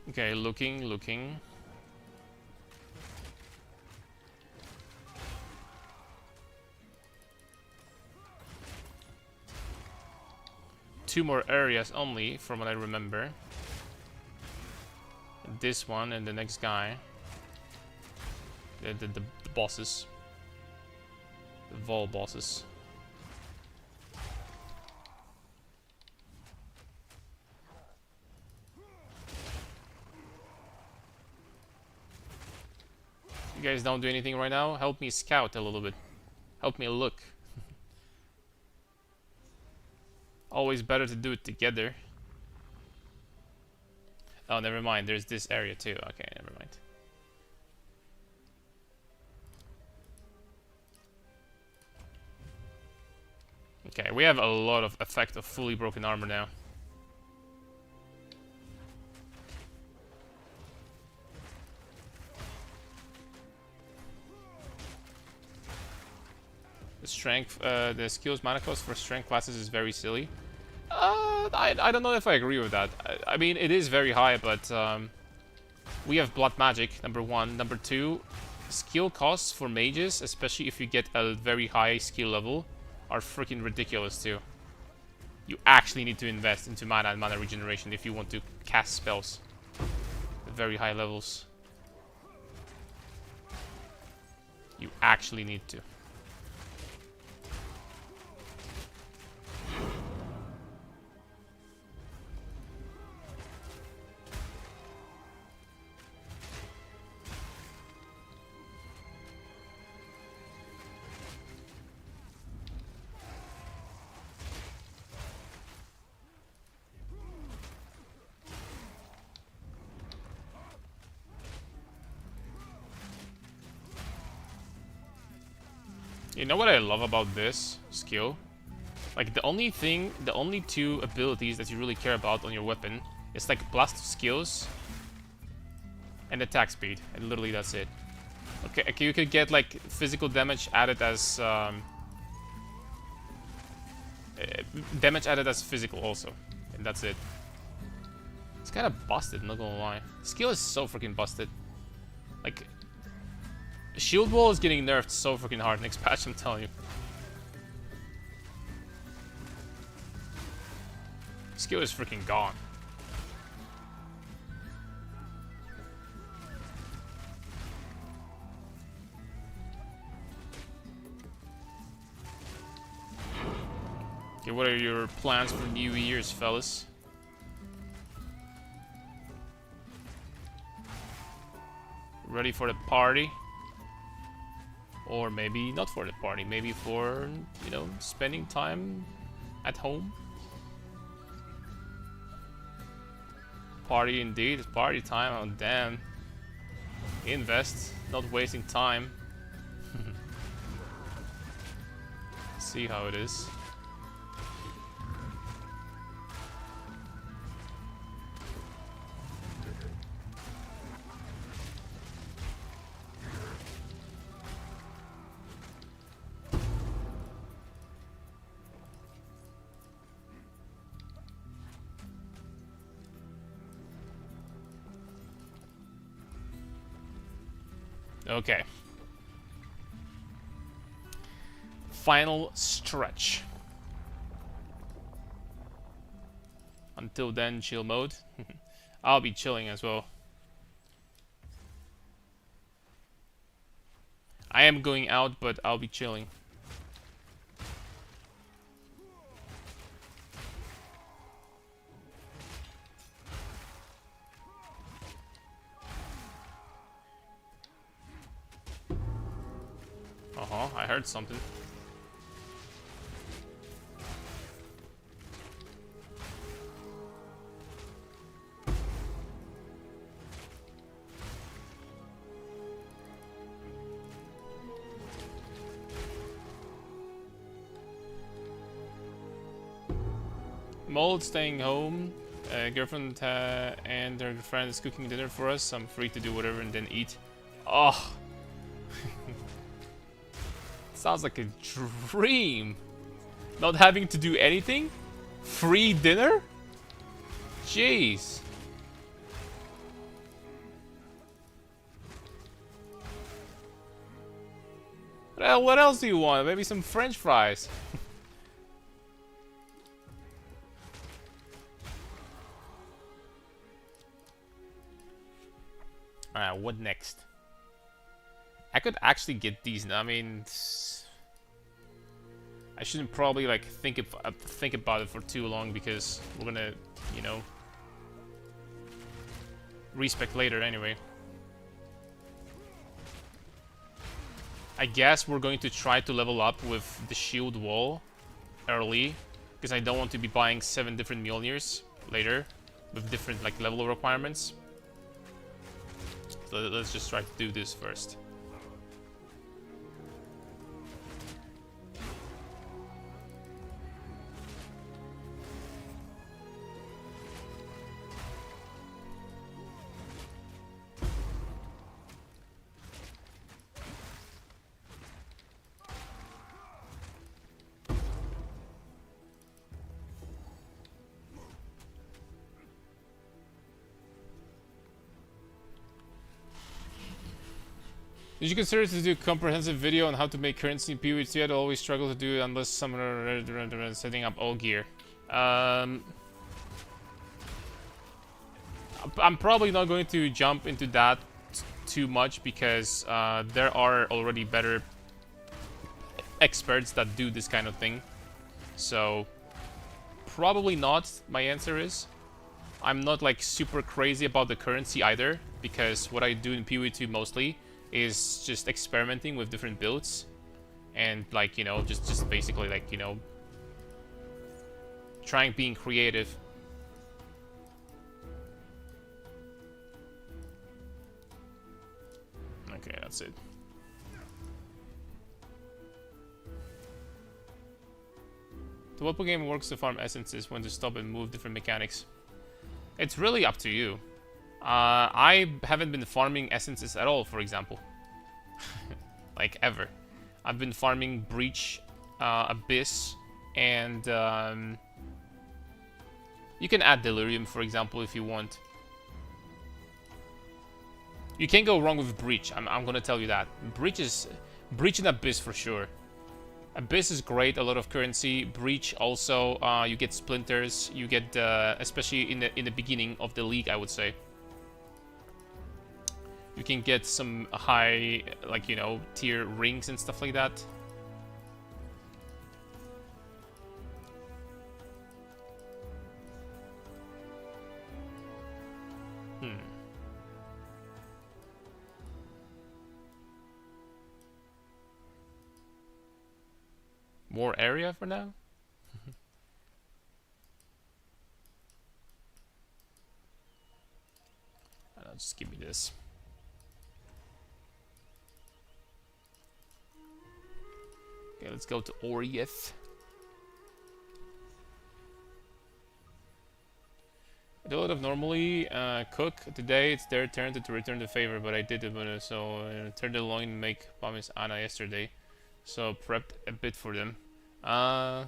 [SPEAKER 1] Okay, looking. Two more areas only, from what I remember. this one and the next guy. The bosses. The Vol bosses. You guys don't do anything right now? Help me scout a little bit. Help me look. Always better to do it together. Oh, never mind. There's this area too. Okay, never mind. Okay, we have a lot of effect of fully broken armor now. The strength, the skills mana cost for strength classes is very silly. I don't know if I agree with that. I mean, it is very high, but we have blood magic, number one. Number two, skill costs for mages, especially if you get a very high skill level, are freaking ridiculous too. You actually need to invest into mana and mana regeneration if you want to cast spells at very high levels. You actually need to. You know what I love about this skill? Like, the only two abilities that you really care about on your weapon is like blast skills and attack speed, and literally that's it. Okay, you could get like physical damage added as damage added as physical also, and that's it. It's kind of busted, not gonna lie. Skill is so freaking busted. Like, Shield Wall is getting nerfed so freaking hard next patch, I'm telling you. Skill is freaking gone. Okay, what are your plans for New Year's, fellas? Ready for the party? Or maybe not for the party, maybe for, you know, spending time at home. Party indeed, it's party time, oh damn. Invest, not wasting time. See how it is. Okay. Final stretch. Until then, chill mode. I'll be chilling as well. I am going out, but I'll be chilling. I heard something. Mold staying home. Girlfriend and her friend is cooking dinner for us. I'm free to do whatever and then eat. Oh. Sounds like a dream. Not having to do anything? Free dinner? Jeez. Well, what else do you want? Maybe some French fries. Alright, what next? I could actually get these. I mean, I shouldn't probably like think about it for too long because we're gonna, you know, respec later anyway. I guess we're going to try to level up with the shield wall early because I don't want to be buying 7 different Mjolnirs later with different like level requirements. So let's just try to do this first. Did you consider to do a comprehensive video on how to make currency in PvP? I'd always struggle to do it unless someone are setting up all gear. I'm probably not going to jump into that too much because there are already better experts that do this kind of thing. So probably not, my answer is. I'm not like super crazy about the currency either because what I do in PvP mostly is just experimenting with different builds and like, you know, just basically like, you know, trying being creative. Okay, that's it. So what game works to farm essences, when to stop and move different mechanics? It's really up to you. I haven't been farming essences at all, for example. Like, ever. I've been farming Breach, Abyss, and you can add Delirium, for example, if you want. You can't go wrong with Breach, I'm gonna tell you that. Breach and Abyss for sure. Abyss is great, a lot of currency. Breach also, you get splinters, you get, especially in the beginning of the league, I would say. You can get some high, like, you know, tier rings and stuff like that. More area for now? Just give me this. Okay, let's go to Orieth. I do a lot of normally cook. Today it's their turn to return the favor, but I did it, so I turned the loin and make promise Anna yesterday. So prepped a bit for them. I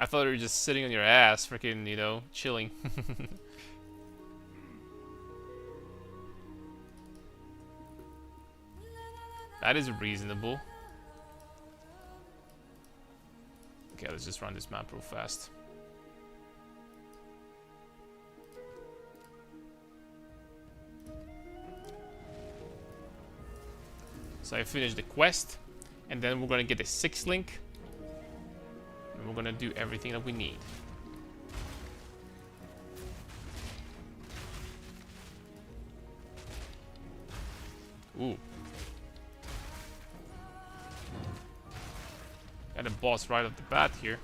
[SPEAKER 1] thought you were just sitting on your ass, freaking, you know, chilling. That is reasonable. Okay, let's just run this map real fast. So I finished the quest, and then we're gonna get the 6th link, and we're gonna do everything that we need. Ooh. Got a boss right off the bat here.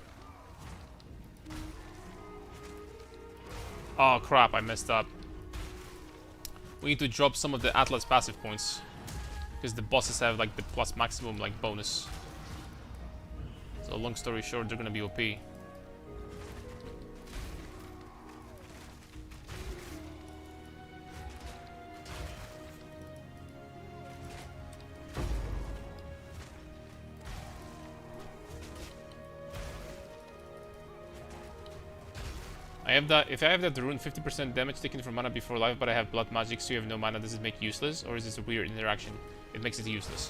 [SPEAKER 1] Oh crap, I messed up. We need to drop some of the Atlas passive points, because the bosses have like the plus maximum like bonus. So long story short, they're gonna be OP. I have that. If I have that rune, 50% damage taken from mana before life, but I have blood magic, so you have no mana. Does it make useless, or is this a weird interaction? It makes it useless.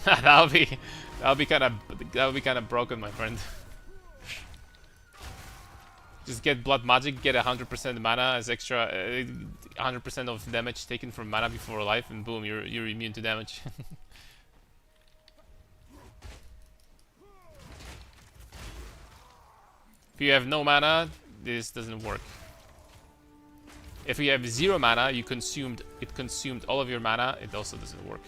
[SPEAKER 1] that'll be kind of broken, my friend. Just get blood magic, get 100% mana as extra, 100% of damage taken from mana before life, and boom, you're immune to damage. If you have no mana, this doesn't work. If you have 0 mana, it consumed all of your mana, it also doesn't work.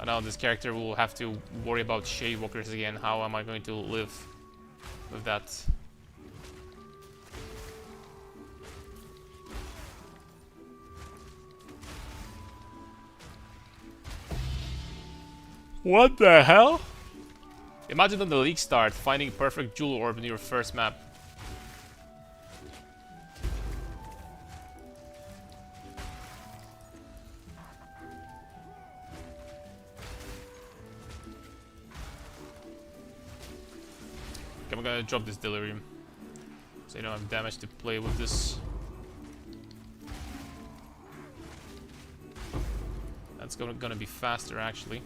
[SPEAKER 1] Now this character will have to worry about shade walkers again. How am I going to live with that? What the hell? Imagine on the league start finding perfect jewel orb in your first map. I'm gonna drop this delirium, so you don't have damage to play with this. That's gonna be faster actually.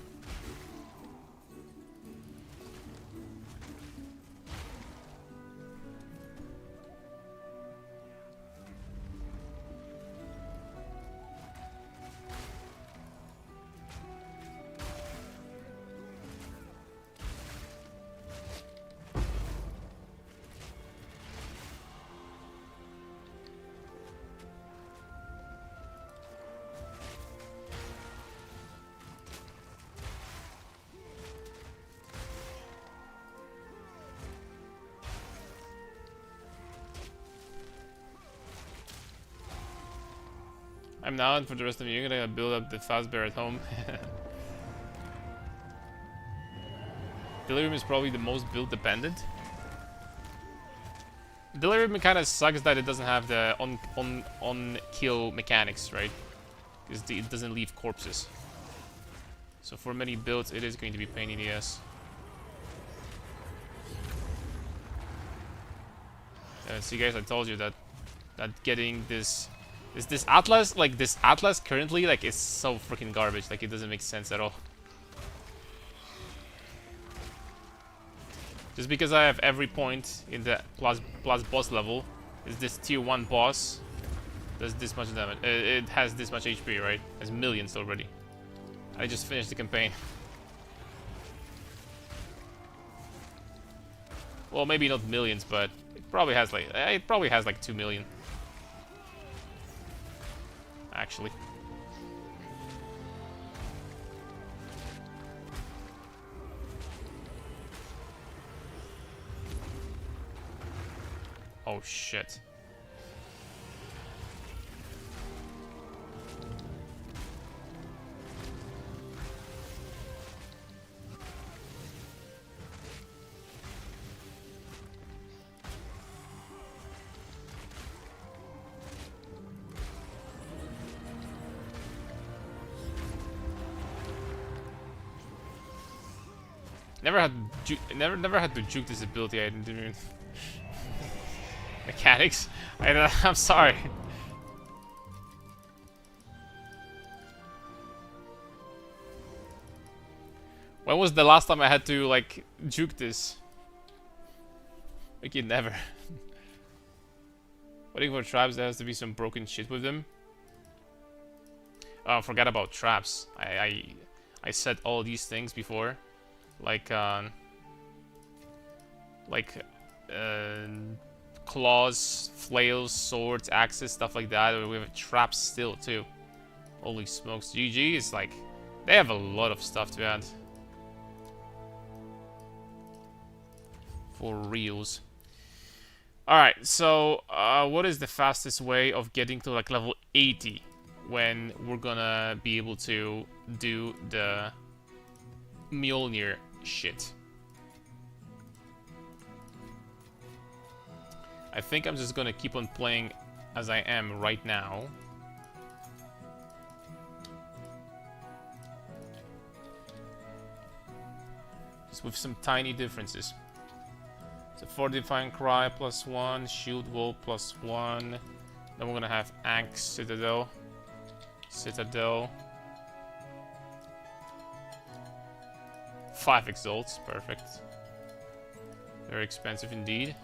[SPEAKER 1] I'm now, and for the rest of you, I'm gonna build up the fast bear at home. Delirium is probably the most build dependent. Delirium kind of sucks that it doesn't have the on kill mechanics, right? Because it doesn't leave corpses. So for many builds, it is going to be pain in the ass. See guys, I told you that getting this atlas, like this atlas currently, like is so freaking garbage. Like it doesn't make sense at all. Just because I have every point in the plus boss level, is this tier 1 boss does this much damage. It has this much HP, right? It has millions already. I just finished the campaign. Well, maybe not millions, but it probably has like 2 million. Actually. Oh shit. Never had to juke this ability. I didn't even mechanics. I'm sorry. When was the last time I had to like juke this? Like never. Waiting for traps. There has to be some broken shit with them. Oh, forgot about traps. I said all these things before. Like claws, flails, swords, axes, stuff like that. We have traps still too. Holy smokes, GG is like they have a lot of stuff to add. For reals. Alright, so what is the fastest way of getting to like level 80 when we're gonna be able to do the Mjolnir shit? I think I'm just gonna keep on playing as I am right now. Just with some tiny differences. So Fortifying Cry +1, Shield Wall +1. Then we're gonna have Axe, Citadel. 5 exalts, perfect. Very expensive indeed.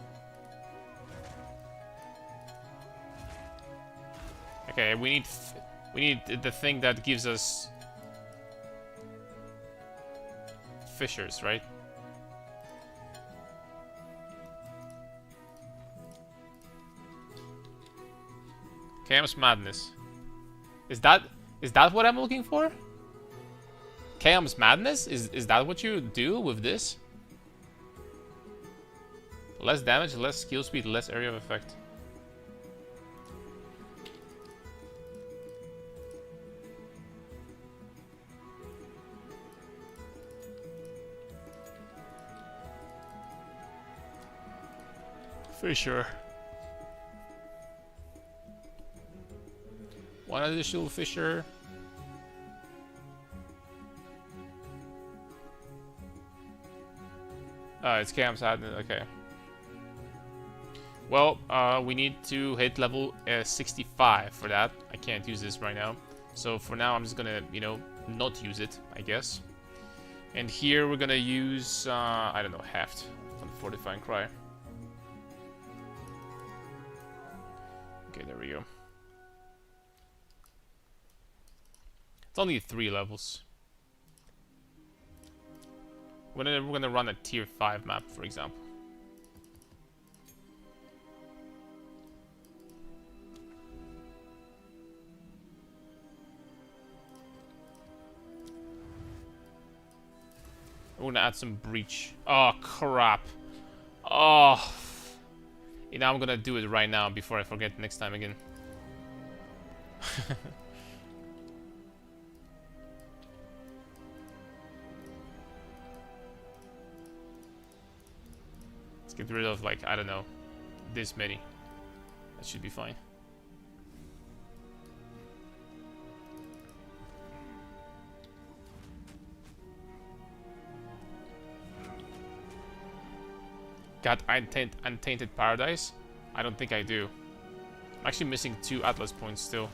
[SPEAKER 1] Okay, we need the thing that gives us fissures, right? Chaos Madness. Is that what I'm looking for? Chaos Madness? Is that what you do with this? Less damage, less skill speed, less area of effect. For sure. One additional fissure. It's Cam's Sadness, okay. Well, we need to hit level 65 for that. I can't use this right now. So for now, I'm just gonna, you know, not use it, I guess. And here we're gonna use, I don't know, Heft from the Fortifying Cry. Okay, there we go. It's only 3 levels. We're gonna run a tier 5 map, for example. We're gonna add some breach. Oh crap! Oh, and now I'm gonna do it right now before I forget next time again. Get rid of, like, I don't know, this many. That should be fine. Got Untainted Paradise? I don't think I do. I'm actually missing 2 Atlas points still.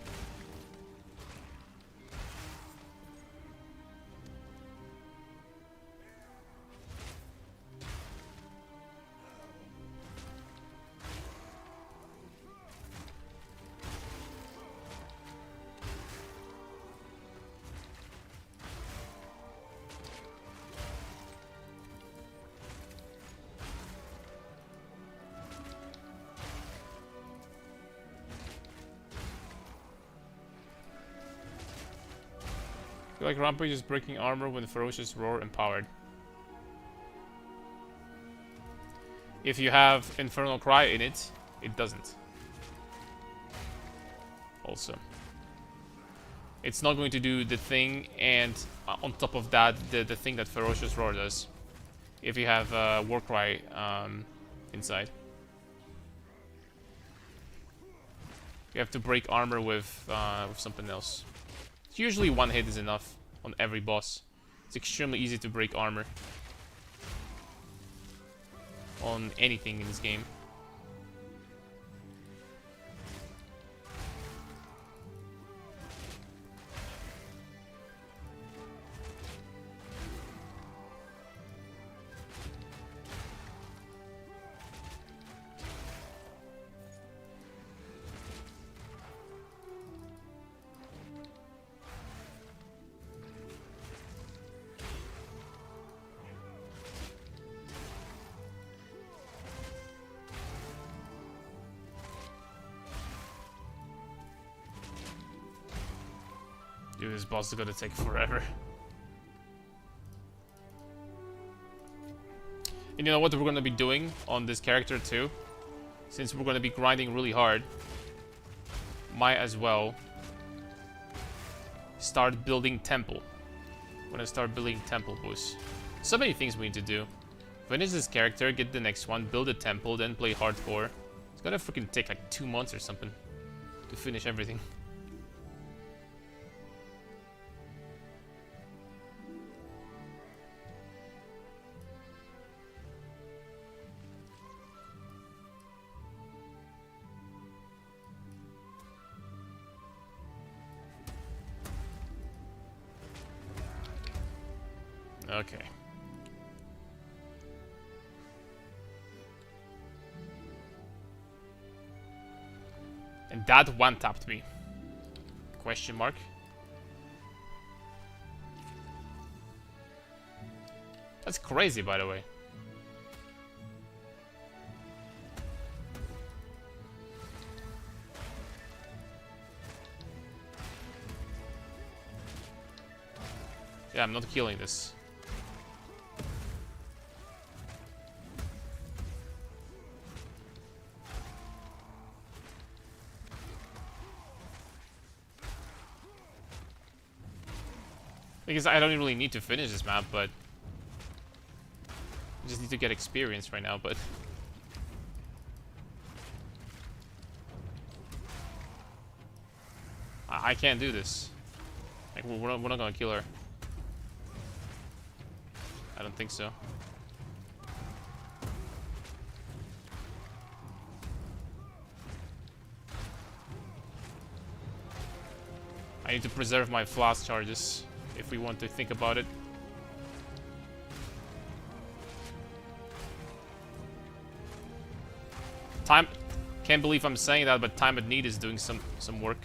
[SPEAKER 1] I feel like Rampage is breaking armor when Ferocious Roar empowered. If you have Infernal Cry in it, it doesn't. Also. It's not going to do the thing, and on top of that, the thing that Ferocious Roar does. If you have Warcry inside. You have to break armor with something else. Usually 1 hit is enough on every boss. It's extremely easy to break armor on anything in this game. Dude, this boss is gonna take forever. And you know what we're gonna be doing on this character too? Since we're gonna be grinding really hard, might as well start building temple. We're gonna start building temple, boys. So many things we need to do. Finish this character, get the next one, build a temple, then play hardcore. It's gonna freaking take like 2 months or something to finish everything. Okay. And that one-tapped me. Question mark. That's crazy, by the way. Yeah, I'm not killing this. Because I don't really need to finish this map, but I just need to get experience right now, but I can't do this. Like, we're not gonna kill her. I don't think so. I need to preserve my flask charges if we want to think about it. Time, can't believe I'm saying that, but time at need is doing some work.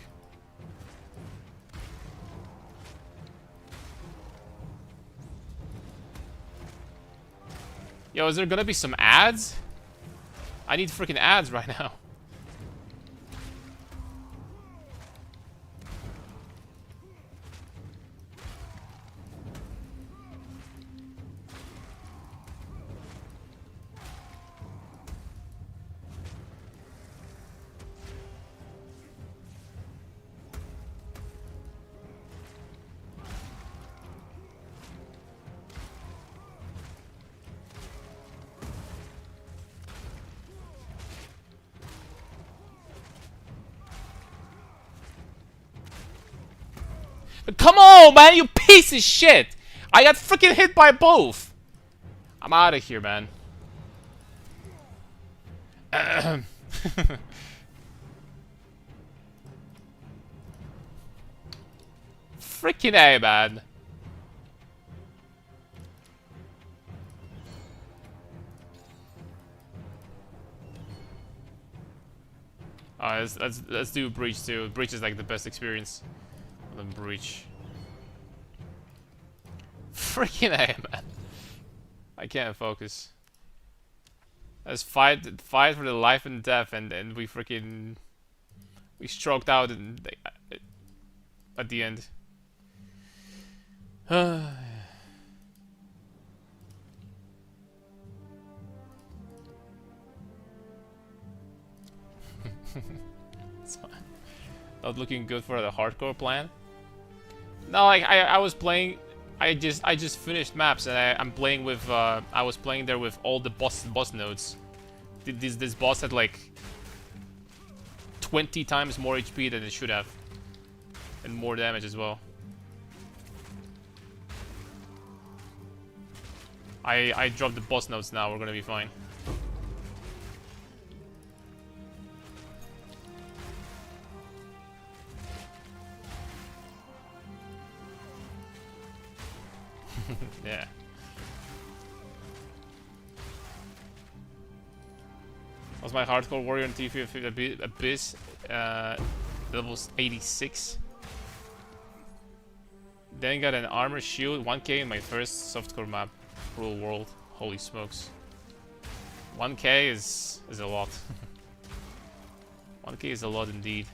[SPEAKER 1] Yo, is there gonna be some ads? I need freaking ads right now. Come on, man, you piece of shit! I got freaking hit by both! I'm out of here, man. Freaking A, man. Alright, let's do Breach too. Breach is like the best experience. Than Breach. Freaking A, man. I can't focus. Let's fight for the life and death, and we freaking stroked out at the end. Not looking good for the hardcore plan. No, like I was playing. I just finished maps, and I'm playing with. I was playing there with all the boss nodes. This boss had like 20 times more HP than it should have, and more damage as well. I dropped the boss nodes now. We're gonna be fine. Yeah. Was my hardcore warrior on TV Abyss level 86. Then got an armor shield, 1k in my first softcore map. Cruel world. Holy smokes. 1k is a lot. 1k is a lot indeed.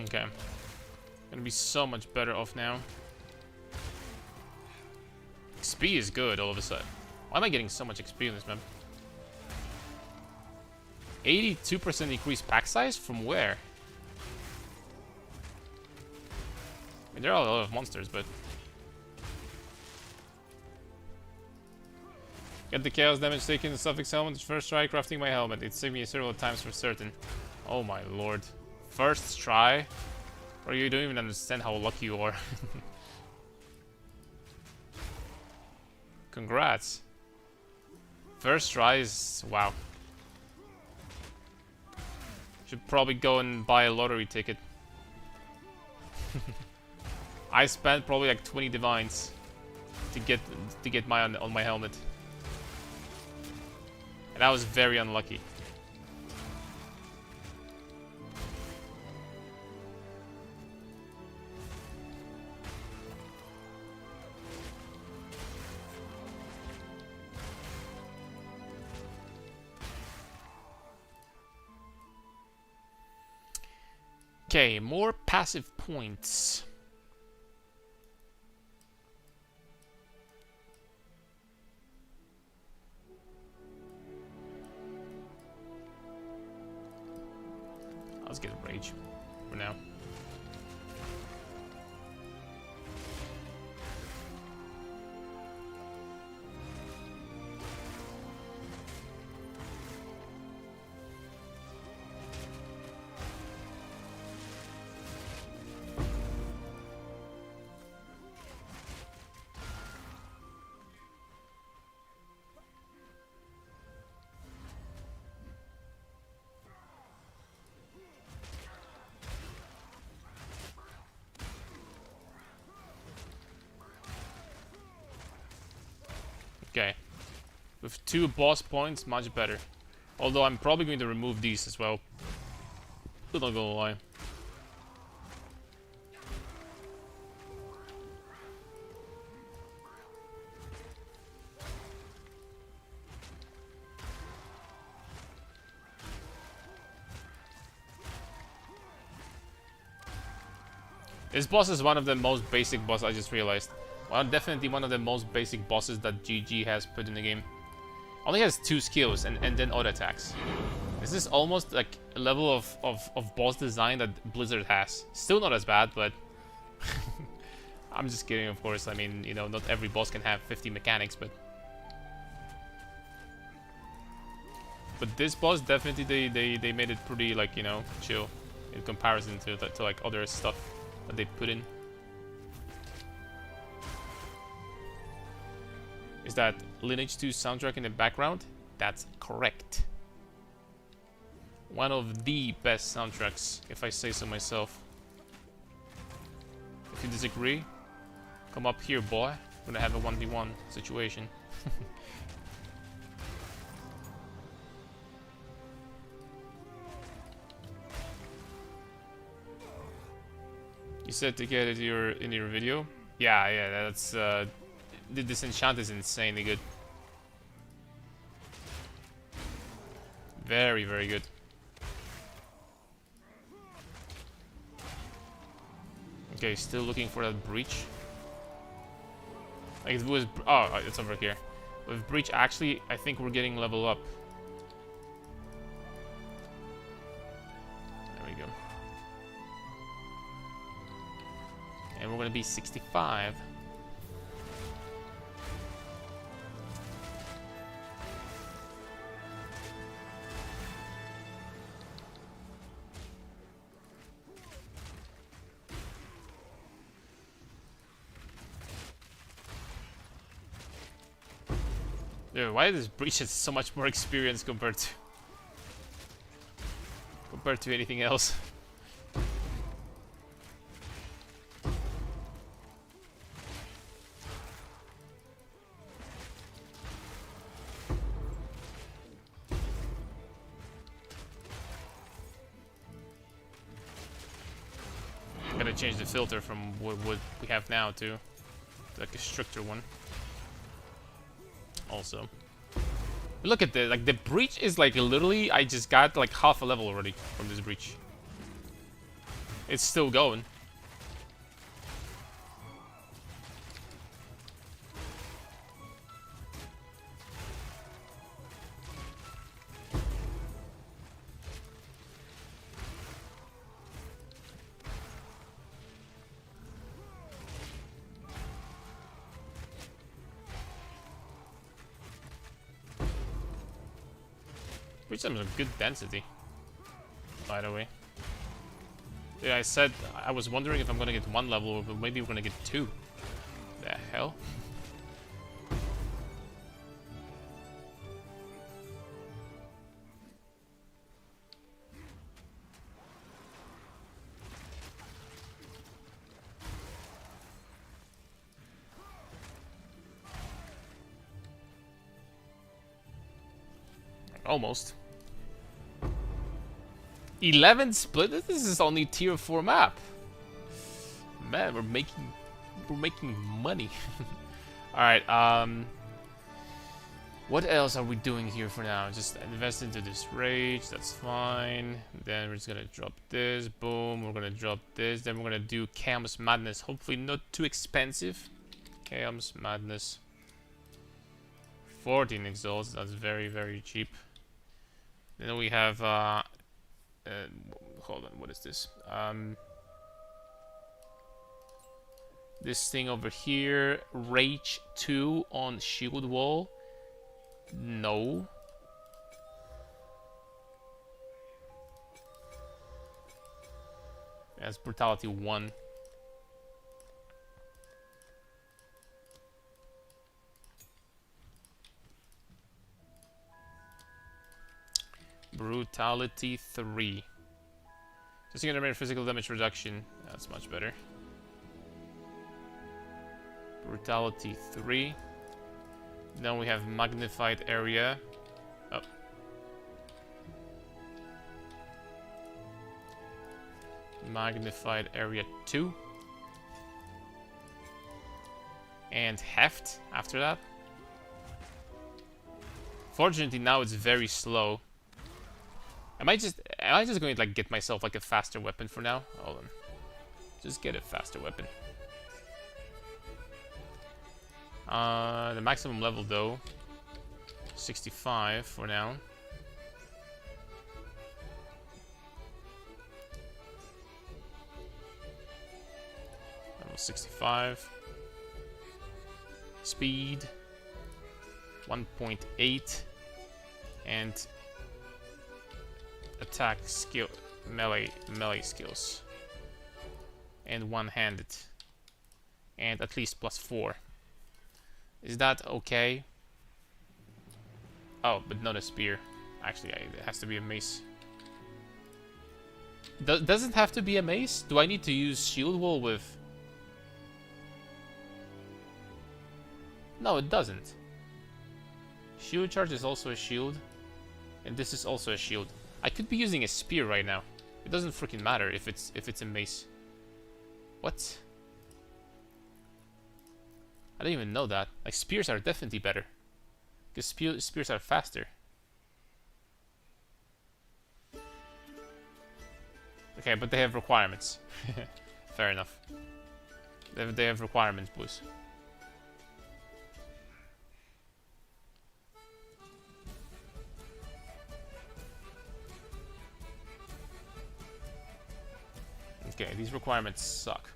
[SPEAKER 1] Okay. Gonna be so much better off now. XP is good all of a sudden. Why am I getting so much XP in this map? 82% increased pack size? From where? I mean, there are a lot of monsters, but... Get the chaos damage taken in the suffix helmet. First try crafting my helmet. It saved me several times for certain. Oh my lord. First try? Or you don't even understand how lucky you are. Congrats. First try is... wow. Should probably go and buy a lottery ticket. I spent probably like 20 divines to get my on my helmet. And I was very unlucky. Okay, more passive points. Let's get rage for now. Okay. With 2 boss points, much better. Although I'm probably going to remove these as well. I'm not gonna lie. This boss is one of the most basic bosses, I just realized. Well, definitely one of the most basic bosses that GG has put in the game. Only has 2 skills and then auto attacks. This is almost like a level of boss design that Blizzard has. Still not as bad, but... I'm just kidding, of course. I mean, you know, not every boss can have 50 mechanics, but... But this boss, definitely they made it pretty, like, you know, chill. In comparison to like, other stuff that they put in. Is that Lineage 2 soundtrack in the background? That's correct. One of the best soundtracks, if I say so myself. If you disagree, come up here, boy. We're gonna have a 1v1 situation. You said to get it in your video? Yeah, that's the disenchant is insanely good. Very, very good. Okay, still looking for that breach. Like it was, oh, it's over here. With breach, actually, I think we're getting level up. There we go. And we're gonna be 65. Dude, why does breach have so much more experience compared to anything else? Gotta change the filter from what we have now to like a stricter one. Also, look at this. Like the breach is like literally, I just got like half a level already from this breach. It's still going. Which is a good density, by the way. Yeah, I said I was wondering if I'm gonna get 1 level, but maybe we're gonna get 2. The hell? Almost. 11 split? This is only tier 4 map. Man, we're making money. Alright, what else are we doing here for now? Just invest into this rage, that's fine. Then we're just gonna drop this, boom, we're gonna drop this, then we're gonna do Chaos Madness. Hopefully not too expensive. Chaos Madness. 14 exalts, that's very, very cheap. Then we have, hold on, what is this? This thing over here, Rage 2 on Shield Wall. No. That's Brutality 1. Brutality 3. Just gonna make physical damage reduction. That's much better. Brutality 3. Then we have magnified area. Oh. Magnified area 2. And heft after that. Fortunately now it's very slow. Am I just going to like get myself like a faster weapon for now? Hold on. Just get a faster weapon. The maximum level though, 65 for now. Level 65. Speed 1.8 and attack skill melee skills and one-handed and at least +4. Is that okay? Oh, but not a spear. Actually, it has to be a mace. Does it have to be a mace? Do I need to use shield wall with? No, it doesn't. Shield charge is also a shield, and this is also a shield. I could be using a spear right now. It doesn't freaking matter if it's a mace. What? I didn't even know that. Like, spears are definitely better. Because spears are faster. Okay, but they have requirements. Fair enough. They have requirements, boys. Okay, these requirements suck.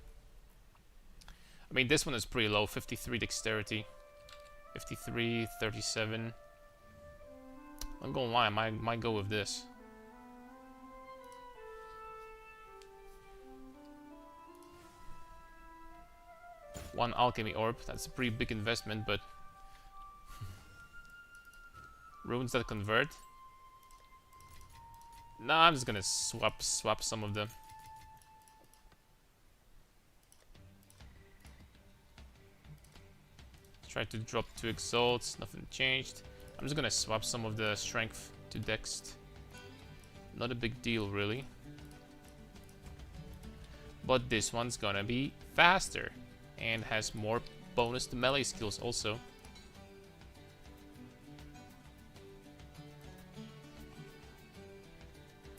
[SPEAKER 1] I mean, this one is pretty low. 53 dexterity. 53, 37. I'm gonna lie, I might go with this. One alchemy orb. That's a pretty big investment, but runes that convert. Nah, I'm just gonna swap some of them. Try to drop 2 exalts, nothing changed. I'm just gonna swap some of the strength to dex. Not a big deal, really. But this one's gonna be faster and has more bonus to melee skills also.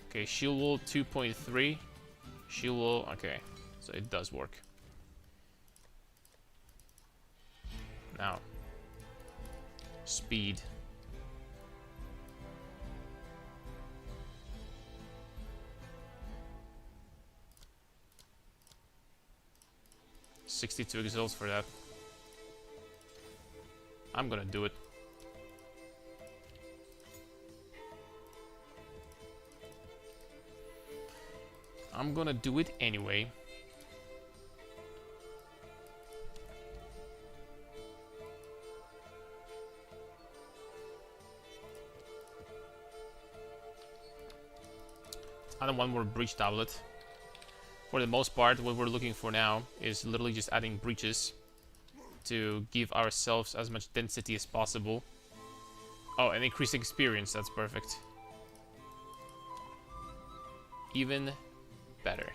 [SPEAKER 1] Okay, shield wall 2.3. Shield wall, okay, so it does work. Now, speed. $62 exalts for that. I'm gonna do it. I'm gonna do it anyway. I don't want more breach tablet. For the most part, what we're looking for now is literally just adding breaches to give ourselves as much density as possible. Oh, and increase experience, that's perfect. Even better.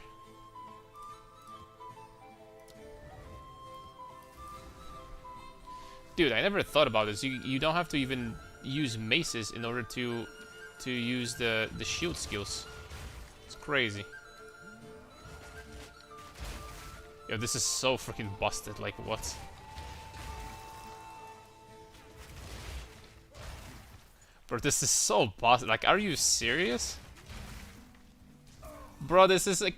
[SPEAKER 1] Dude, I never thought about this. You don't have to even use maces in order to use the shield skills. It's crazy. Yo, this is so freaking busted. Like, what? Bro, this is so busted. Like, are you serious? Bro, this is like...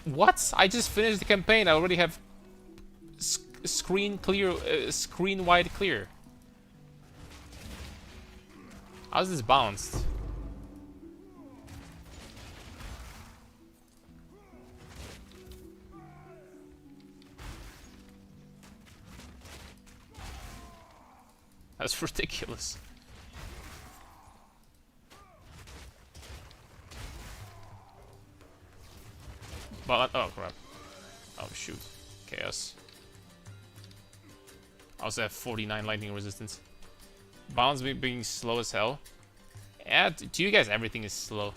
[SPEAKER 1] What? I just finished the campaign. I already have screen clear, screen wide clear. How's this bounced? That's ridiculous. But oh crap! Oh shoot! Chaos. I also have 49 lightning resistance. Bounce being slow as hell. Yeah, to you guys, everything is slow.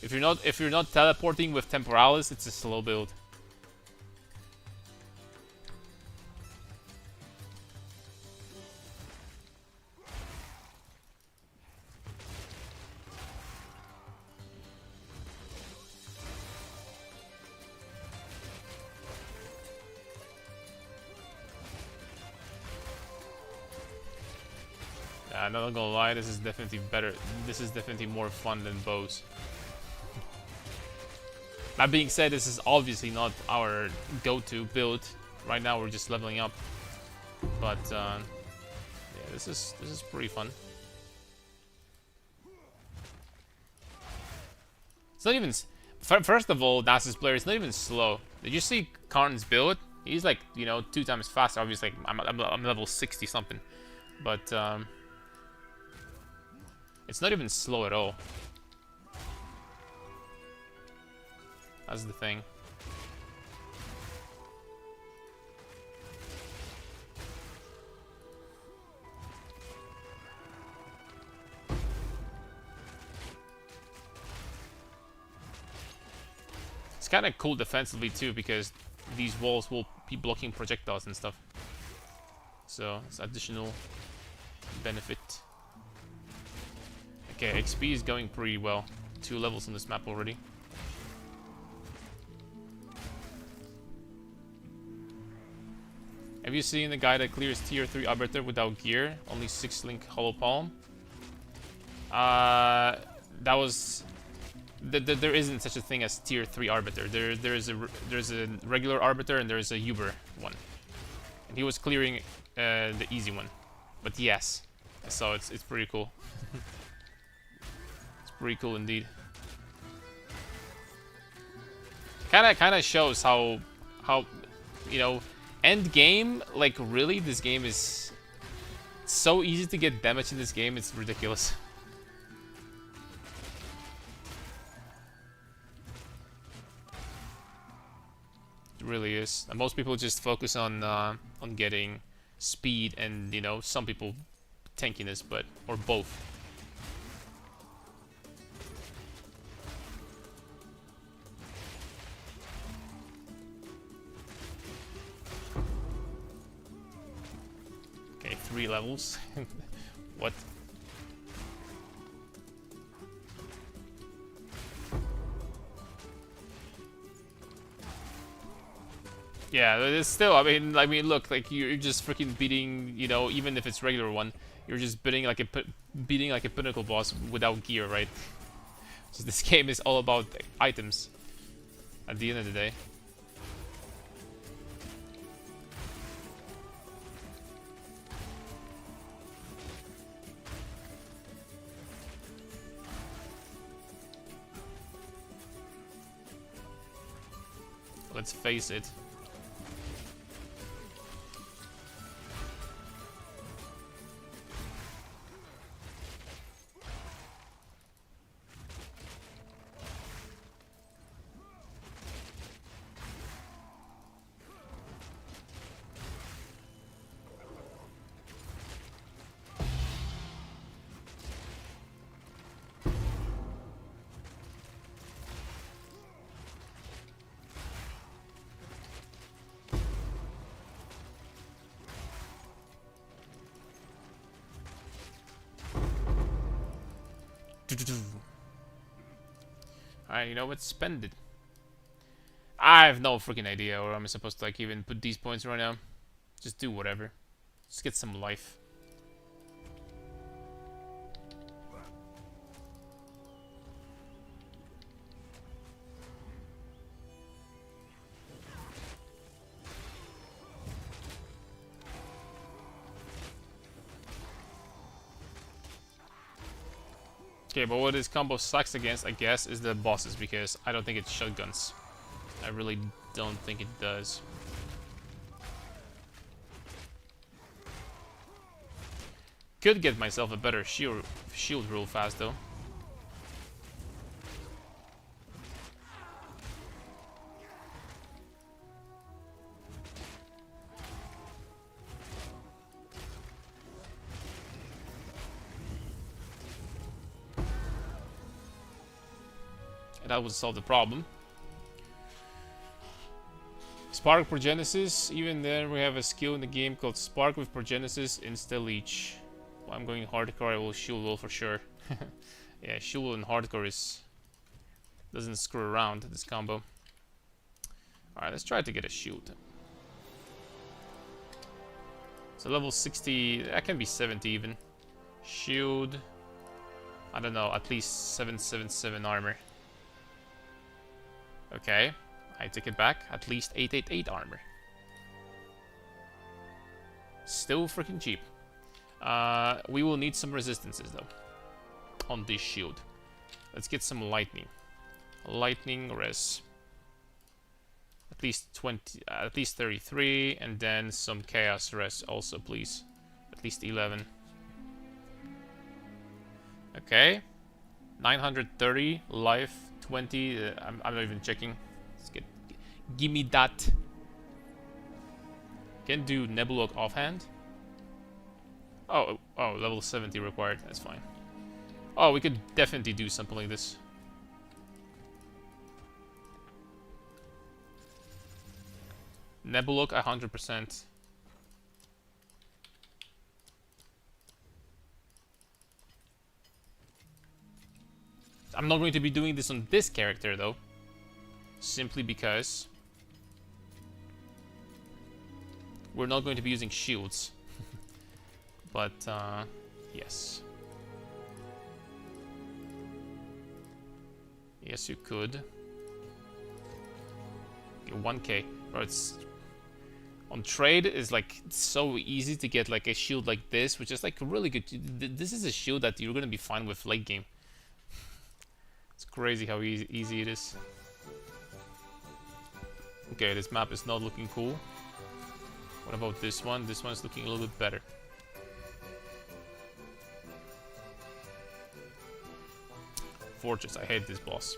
[SPEAKER 1] If you're not teleporting with temporalis, it's a slow build. I'm not gonna lie, this is definitely better. This is definitely more fun than bows. That being said, this is obviously not our go-to build. Right now, we're just leveling up. But yeah, this is pretty fun. It's not even. First of all, Nasus player is not even slow. Did you see Karn's build? He's like, you know, 2 times faster. Obviously, like, I'm level 60 something, but it's not even slow at all. That's the thing. It's kind of cool defensively too, because these walls will be blocking projectiles and stuff. So it's additional benefit. Okay, XP is going pretty well. 2 levels on this map already. Have you seen the guy that clears tier 3 Arbiter without gear? Only 6 link hollow palm? That was... there isn't such a thing as tier 3 Arbiter. There's a regular Arbiter and there's a Uber one. And he was clearing the easy one. But yes, so it's pretty cool. It's pretty cool indeed. Kinda shows how you know, Endgame, like really, this game is so easy to get damage in this game, it's ridiculous. It really is. And most people just focus on getting speed and, you know, some people tankiness, but or both. Okay, 3 levels. What? Yeah, it's still. I mean, look, like you're just freaking beating. You know, even if it's regular one, you're just beating like a pinnacle boss without gear, right? So this game is all about items. At the end of the day. Let's face it. Alright, you know what? Spend it. I have no freaking idea where I'm supposed to like even put these points right now. Just do whatever. Just get some life. Okay, but what this combo sucks against, I guess, is the bosses, because I don't think it's shotguns. I really don't think it does. Could get myself a better shield real fast, though. And that would solve the problem. Spark Progenesis. Even then, we have a skill in the game called Spark with Progenesis Insta Leech. Well, I'm going hardcore. I will shield wall for sure. Yeah, shield wall in hardcore doesn't screw around this combo. Alright, let's try to get a shield. So level 60, that can be 70 even. Shield. I don't know, at least 777 armor. Okay, I take it back. At least 888 armor. Still freaking cheap. We will need some resistances though on this shield. Let's get some lightning. Lightning res. At least 20, at least 33, and then some chaos res also, please. At least 11. Okay. 930 life. 20. I'm not even checking. Let's get. Give me that. Can do Nebulok offhand. Oh, level 70 required. That's fine. Oh, we could definitely do something like this. Nebulok 100%. I'm not going to be doing this on this character though. Simply because we're not going to be using shields. But, yes. Yes, you could. Okay, 1k. Bro, it's... On trade, is like so easy to get like a shield like this, which is like really good. This is a shield that you're gonna be fine with late game. It's crazy how easy it is. Okay, this map is not looking cool. What about this one? This one's looking a little bit better. Fortress, I hate this boss.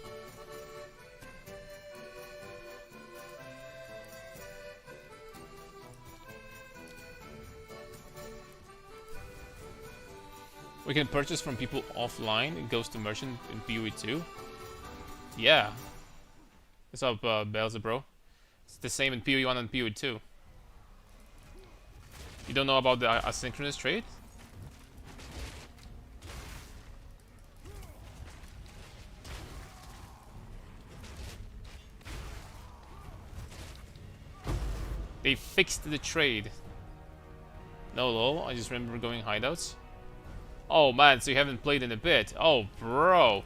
[SPEAKER 1] We can purchase from people offline. It goes to merchant in PoE 2. Yeah. What's up, Belza, bro? It's the same in PoE 1 and PoE 2. You don't know about the asynchronous trade? They fixed the trade. No lol, I just remember going hideouts. Oh man, so you haven't played in a bit. Oh bro.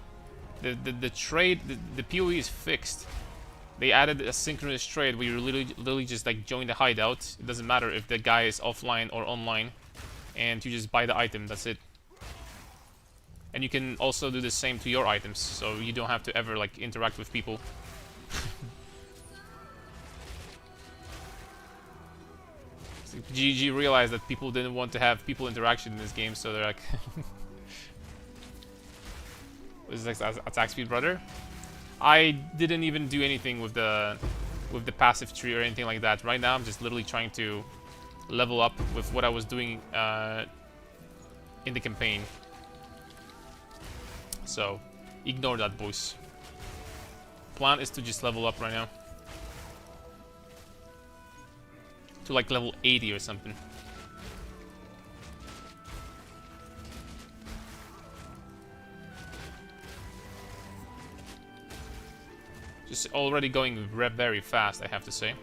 [SPEAKER 1] The trade, the PoE is fixed. They added a synchronous trade where you literally just like join the hideout. It doesn't matter if the guy is offline or online. And you just buy the item, that's it. And you can also do the same to your items, so you don't have to ever like interact with people. GG realized that people didn't want to have people interaction in this game, so they're like, "Is this attack speed, brother?" I didn't even do anything with the passive tree or anything like that. Right now, I'm just literally trying to level up with what I was doing in the campaign. So, ignore that, boys. Plan is to just level up right now. To like level 80 or something. Just already going very fast, I have to say.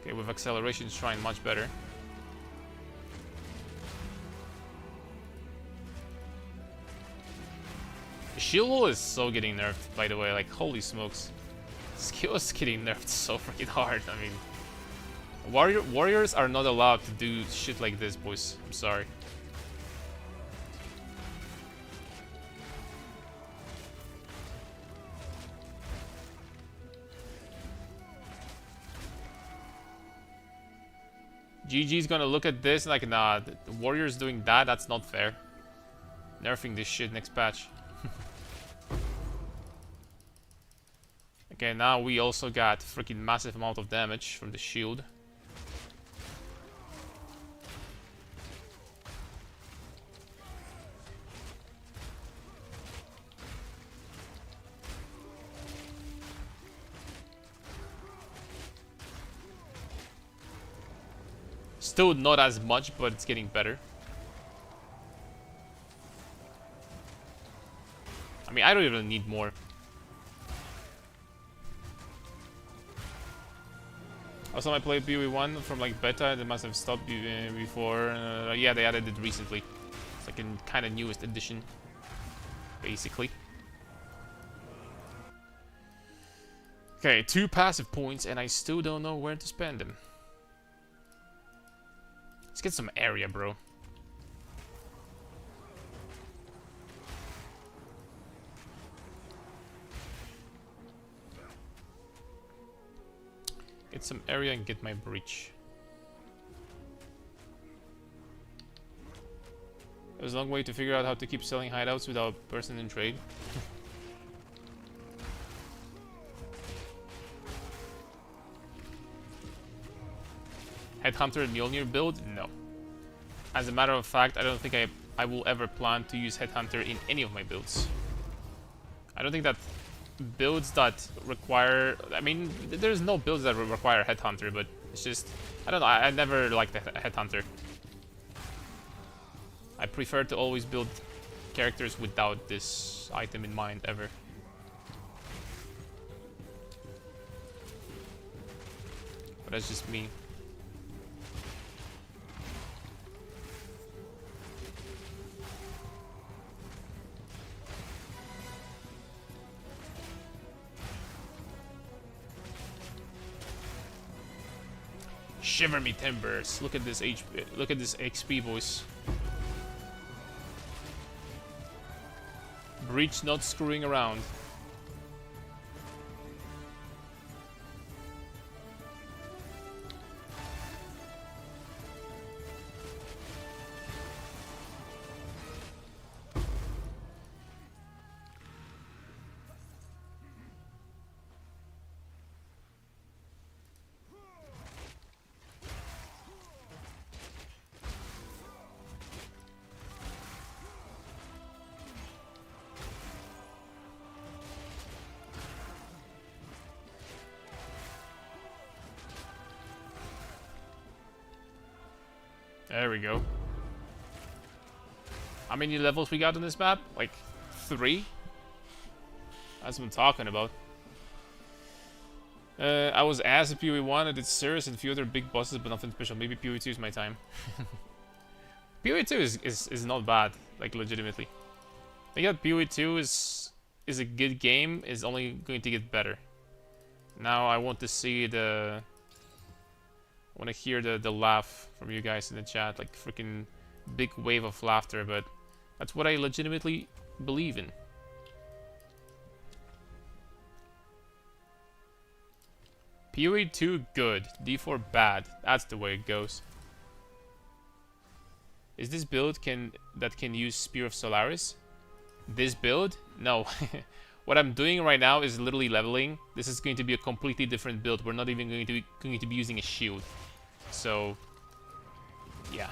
[SPEAKER 1] Okay, with acceleration it's trying much better. Shield wall is so getting nerfed, by the way, like holy smokes. Skill is getting nerfed so freaking hard. I mean, warriors are not allowed to do shit like this, boys. I'm sorry. GG's gonna look at this like, nah, the warriors doing that, that's not fair. Nerfing this shit next patch. Okay, now we also got freaking massive amount of damage from the shield. Still not as much, but it's getting better. I mean, I don't even need more. Also, I played PoE 1 from like beta. They must have stopped before. Yeah, they added it recently. It's like a kind of newest edition, basically. Okay, 2 passive points, and I still don't know where to spend them. Let's get some area, bro. Get some area and get my breach. There's a long way to figure out how to keep selling hideouts without person in trade. Headhunter Mjolnir build? No. As a matter of fact, I don't think I will ever plan to use Headhunter in any of my builds. I don't think that builds that require... I mean, there's no builds that require Headhunter, but it's just... I don't know, I never liked the Headhunter. I prefer to always build characters without this item in mind, ever. But that's just me. Shiver me timbers. Look at this HP. Look at this XP, boys. Breach not screwing around. There we go. How many levels we got on this map? Like 3? That's what I'm talking about. I was asked if PoE 1, I did Cirrus and a few other big bosses, but nothing special. Maybe PoE 2 is my time. PoE 2 is not bad, like legitimately. I think that PoE 2 is a good game, is only going to get better. Now I want to see the... I want to hear the laugh from you guys in the chat, like freaking big wave of laughter, but that's what I legitimately believe in. PoE 2 good, D4 bad. That's the way it goes. Is this build that can use Spear of Solaris? This build? No. What I'm doing right now is literally leveling. This is going to be a completely different build. We're not even going to be using a shield. So, yeah.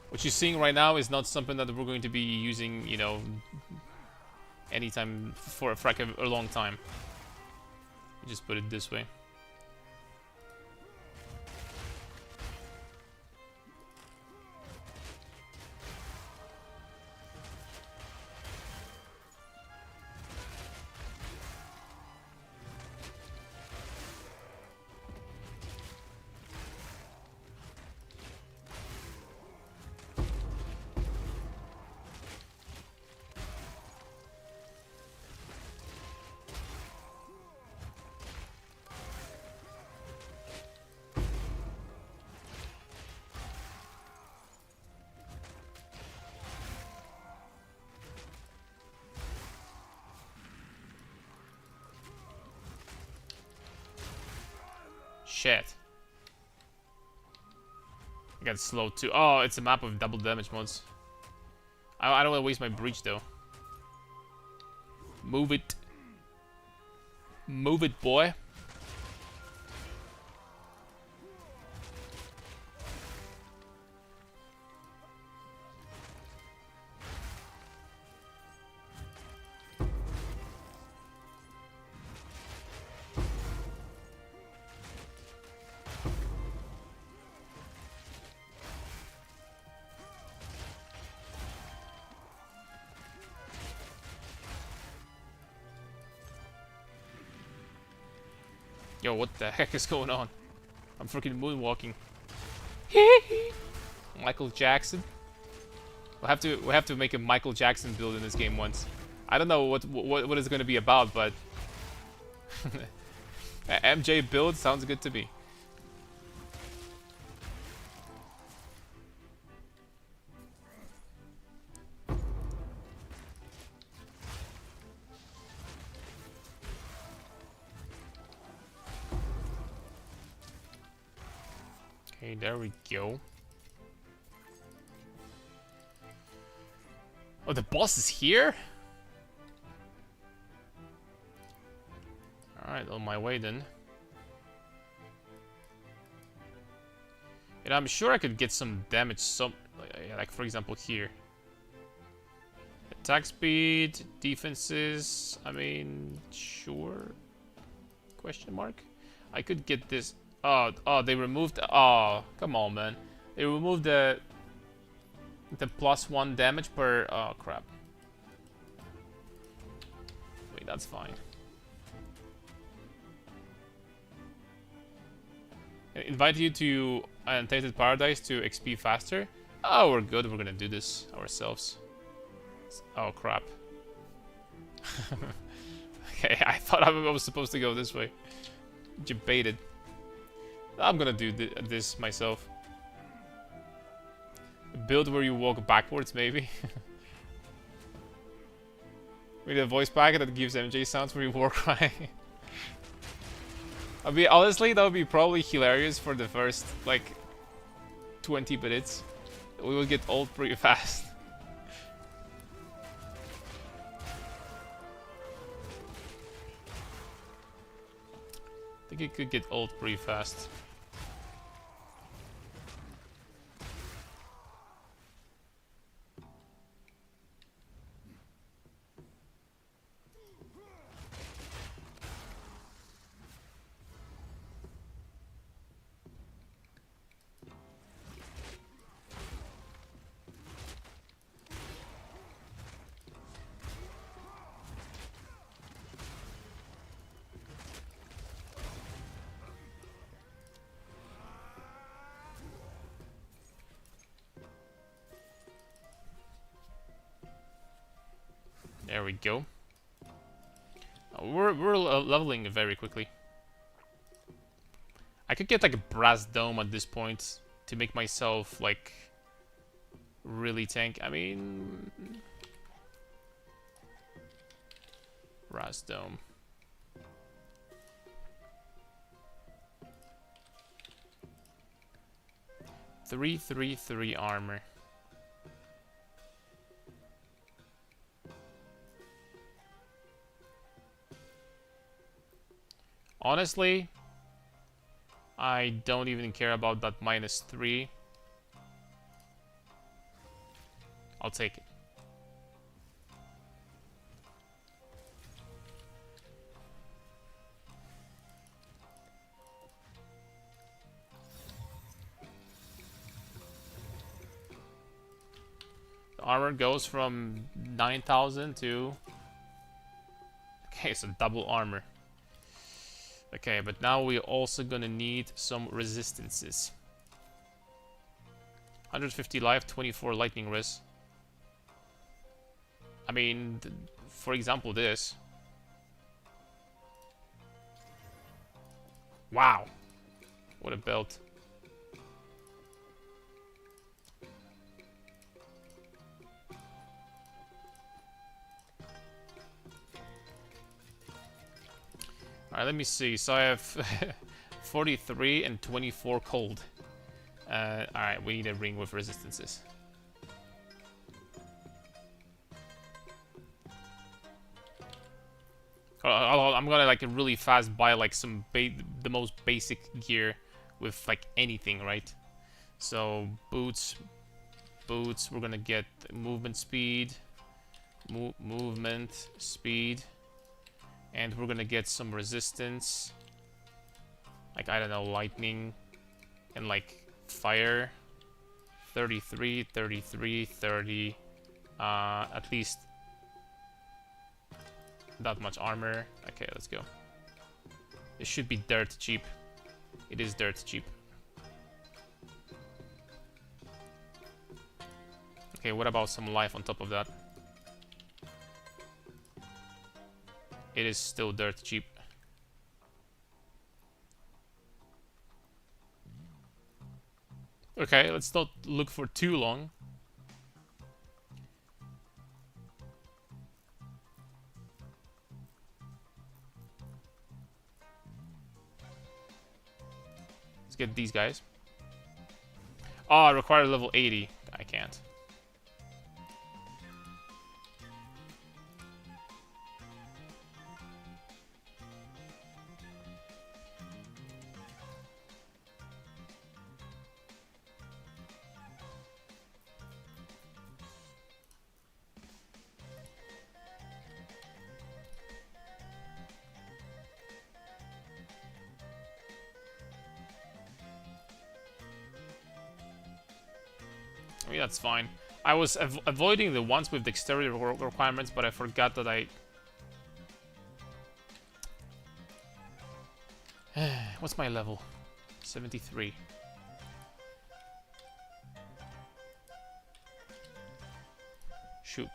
[SPEAKER 1] What you're seeing right now is not something that we're going to be using, you know, anytime for a long time. Just put it this way. Shit. I got slow too. Oh, it's a map of double damage mods. I don't want to waste my breach though. Move it. Move it, boy. Yo, what the heck is going on? I'm freaking moonwalking. Michael Jackson. We'll have to make a Michael Jackson build in this game once. I don't know what it's going to be about, but MJ build sounds good to me. Okay, there we go. Oh, the boss is here? Alright, on my way then. And I'm sure I could get some damage, like for example here. Attack speed, defenses, I mean, sure? Question mark? I could get this. Oh, they removed. Oh, come on, man. They removed the +1 damage per. Oh crap. Wait, that's fine. I invite you to Untainted Paradise to XP faster. Oh, we're good. We're gonna do this ourselves. Oh crap. Okay, I thought I was supposed to go this way. You baited. I'm gonna do this myself. Build where you walk backwards, maybe. With a voice packet that gives MJ sounds where you walk right. I mean, honestly, that would be probably hilarious for the first, like, 20 minutes. We will get old pretty fast. I think it could get old pretty fast. There we go. We're leveling very quickly. I could get like a brass dome at this point to make myself like really tank. I mean, brass dome. Three armor. Honestly, I don't even care about that -3. I'll take it. The armor goes from 9,000 to... Okay, so double armor. Okay, but now we're also gonna need some resistances. 150 life, 24 lightning res. I mean, for example, this. Wow! What a belt. Alright, let me see. So I have 43 and 24 cold. Alright, we need a ring with resistances. I'm gonna like really fast buy like some the most basic gear with like anything, right? So boots, we're gonna get movement speed, movement speed, and we're gonna get some resistance, like I don't know, lightning and like fire. 33, 33, 30, at least that much armor. Okay, let's go. It should be dirt cheap. It is dirt cheap. Okay, what about some life on top of that? It is still dirt cheap. Okay, let's not look for too long. Let's get these guys. Oh, I require level 80. I can't. I mean, that's fine. I was avoiding the ones with dexterity requirements, but I forgot that I... What's my level? 73. Shoot.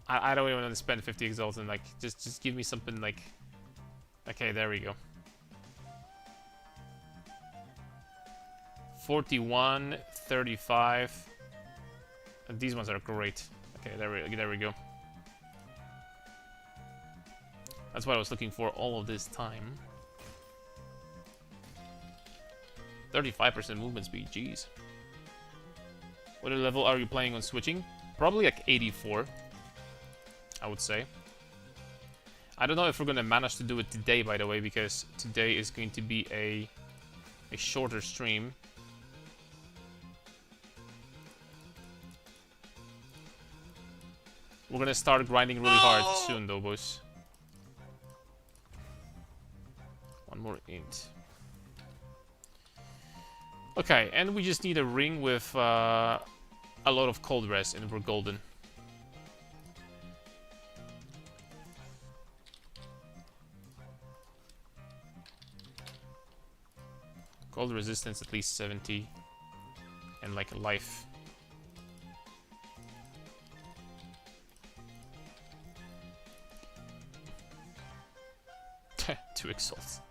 [SPEAKER 1] I don't even want to spend 50 exalts and like just give me something like... Okay, there we go. 41, 35. And these ones are great. Okay, there we go. That's what I was looking for all of this time. 35% movement speed, jeez. What level are you planning on switching? Probably like 84, I would say. I don't know if we're gonna manage to do it today, by the way, because today is going to be a shorter stream. We're gonna start grinding really hard soon, though, boys. One more int. Okay, and we just need a ring with a lot of cold res, and we're golden. Cold resistance at least 70, and like life. 2 exalts.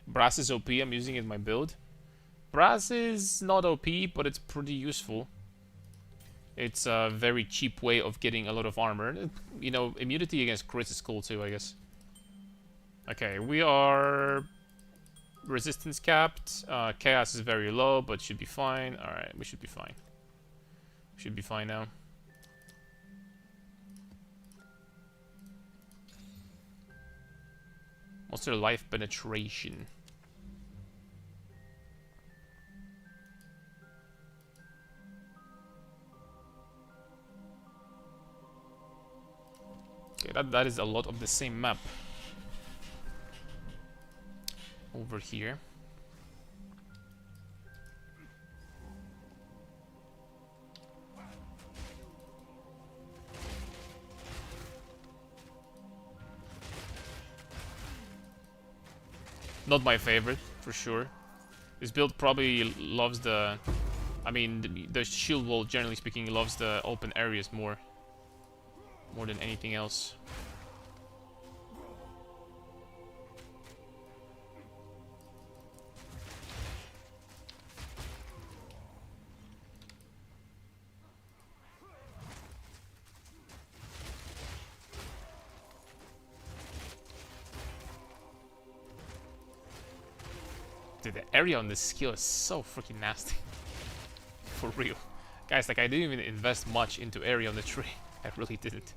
[SPEAKER 1] Brass is OP, I'm using it in my build. Brass is not OP, but it's pretty useful. It's a very cheap way of getting a lot of armor. You know, immunity against crits is cool too, I guess. Okay, we are resistance capped. Chaos is very low, but should be fine. Alright, we should be fine. Should be fine now. What's their life penetration? Okay, that is a lot of the same map. Over here. Not my favorite, for sure. This build probably loves the... I mean, the shield wall, generally speaking, loves the open areas more than anything else. Dude, the area on this skill is so freaking nasty. For real. Guys, like, I didn't even invest much into area on the tree. I really didn't.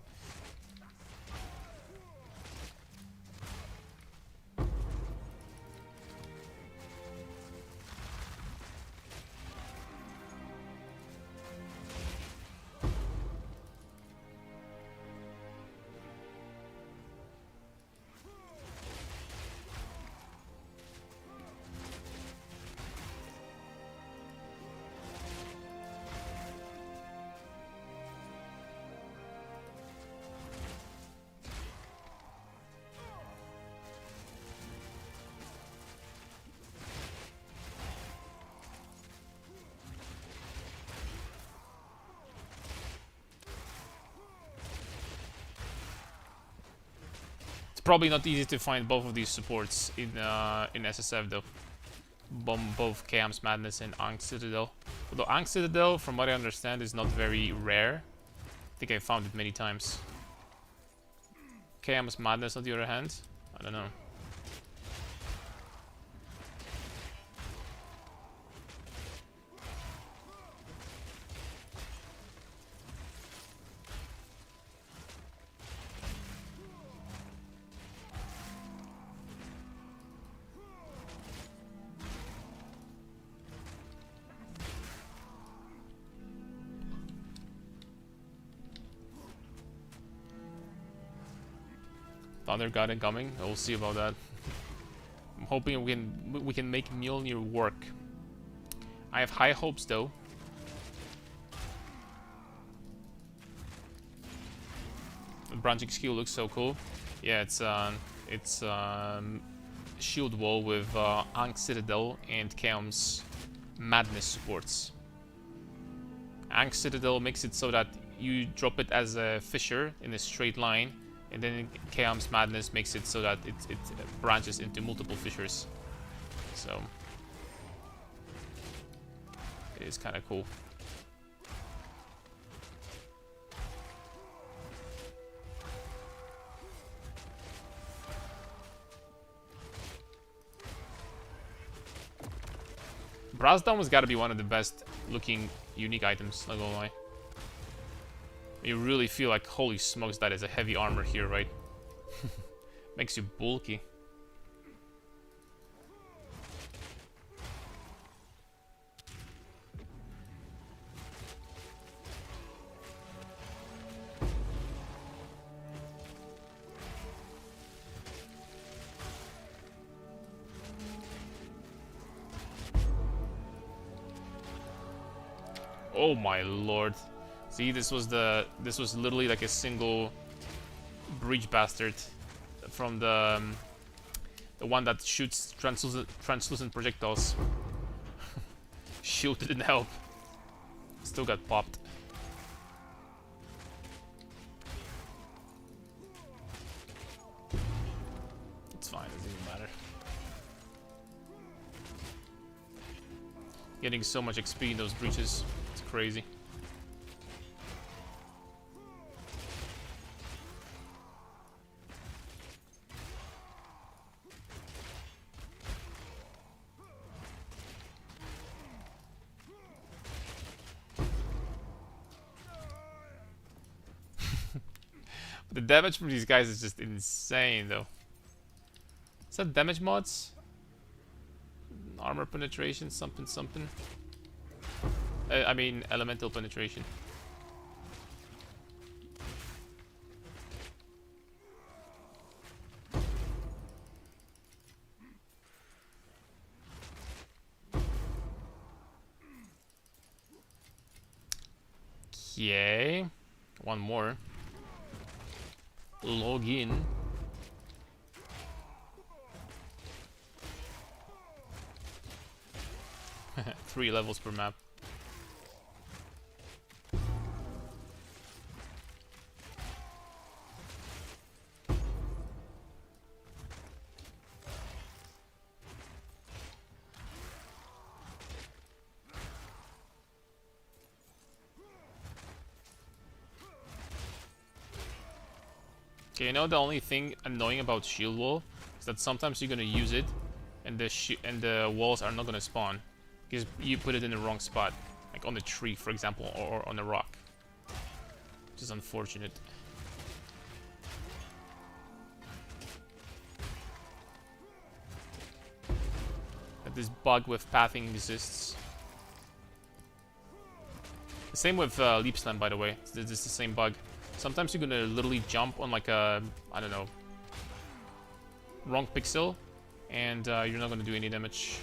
[SPEAKER 1] Probably not easy to find both of these supports in SSF though. Both Chaos Madness and Ankh Citadel. Although Ankh Citadel, from what I understand, is not very rare. I think I found it many times. Chaos Madness on the other hand, I don't know. Thunder God incoming. We'll see about that. I'm hoping we can make Mjolnir work. I have high hopes though. The branching skill looks so cool. Yeah, it's shield wall with Ankh Citadel and Chaos Madness supports. Ankh Citadel makes it so that you drop it as a fissure in a straight line. And then Chaos Madness makes it so that it branches into multiple fissures. So it is kind of cool. Brass Dome has got to be one of the best looking unique items, not gonna lie. You really feel like, holy smokes, that is a heavy armor here, right? Makes you bulky. Oh my lord. See, this was literally like a single breach bastard from the one that shoots translucent projectiles. Shield didn't help. Still got popped. It's fine, doesn't even matter. Getting so much XP in those breaches. It's crazy. The damage from these guys is just insane, though. Is that damage mods? Armor penetration, something, something. I mean, elemental penetration. Okay. One more. Log in. Three levels per map. Okay, you know the only thing annoying about shield wall is that sometimes you're gonna use it, and the walls are not gonna spawn because you put it in the wrong spot, like on the tree, for example, or on a rock, which is unfortunate. That this bug with pathing exists. The same with leap slam, by the way. It's the same bug. Sometimes you're gonna literally jump on like a, I don't know, wrong pixel, and you're not gonna do any damage.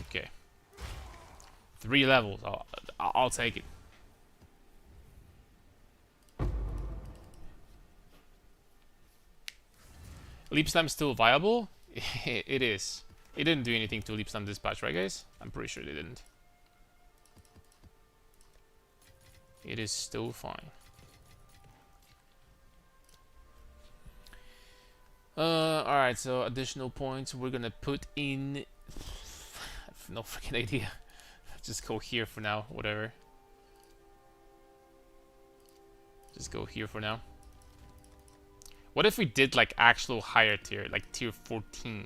[SPEAKER 1] Okay. 3 levels. I'll take it. Leap Slam's still viable? It is. It didn't do anything to Leap Slam Dispatch, right guys? I'm pretty sure they didn't. It is still fine. Alright, so additional points we're gonna put in... I have no freaking idea. Just go here for now, whatever. Just go here for now. What if we did like actual higher tier, like tier 14?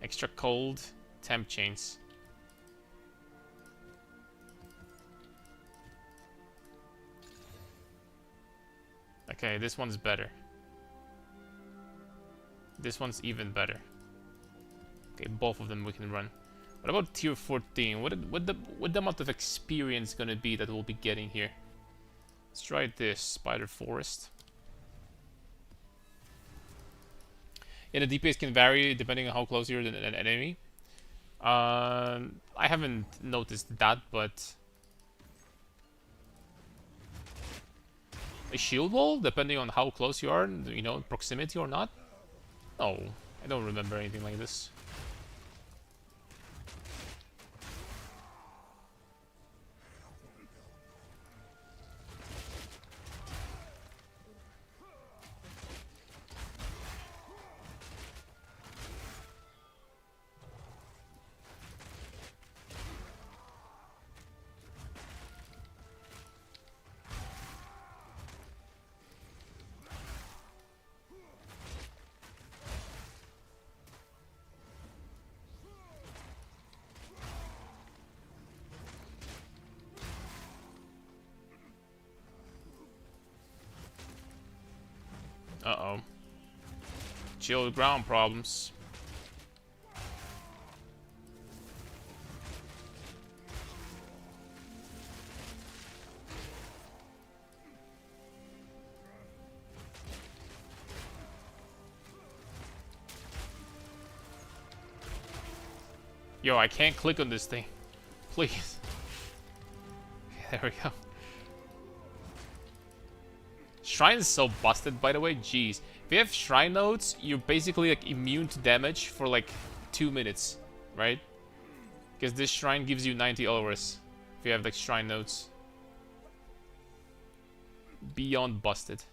[SPEAKER 1] Extra cold, temp chains. Okay, this one's better. This one's even better. Okay, both of them we can run. What about tier 14? What the amount of experience gonna be that we'll be getting here? Let's try this Spider Forest. Yeah, the DPS can vary depending on how close you're to an enemy. I haven't noticed that, but a shield wall, depending on how close you are, you know, proximity or not. No, I don't remember anything like this. Uh-oh. Chill ground problems. Yo, I can't click on this thing. Please. There we go. Shrine is so busted, by the way. Jeez. If you have shrine nodes, you're basically like immune to damage for like 2 minutes, right? Because this shrine gives you 90 auras if you have like shrine nodes. Beyond busted.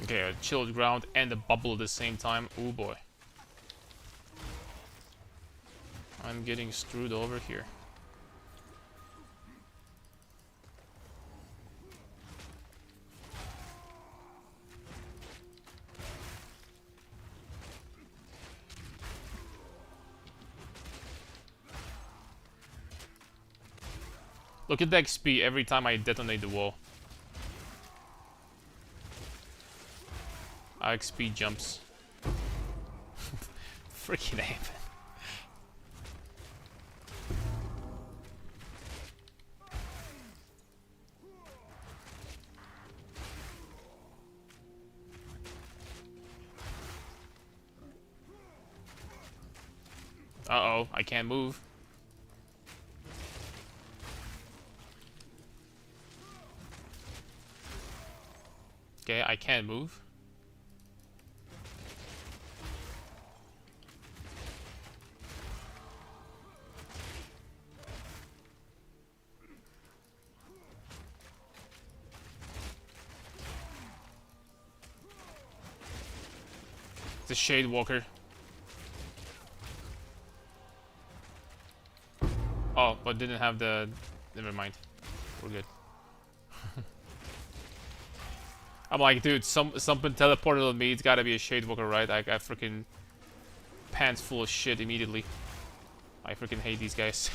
[SPEAKER 1] Okay, a chilled ground and a bubble at the same time. Oh boy. I'm getting screwed over here. Look at the XP every time I detonate the wall. XP jumps. Freaking ape. Uh-oh, I can't move. Okay, I can't move. It's a Shade Walker. Oh, but didn't have the... Never mind. We're good. I'm like, dude, something teleported on me. It's gotta be a Shade Walker, right? I got freaking pants full of shit immediately. I freaking hate these guys.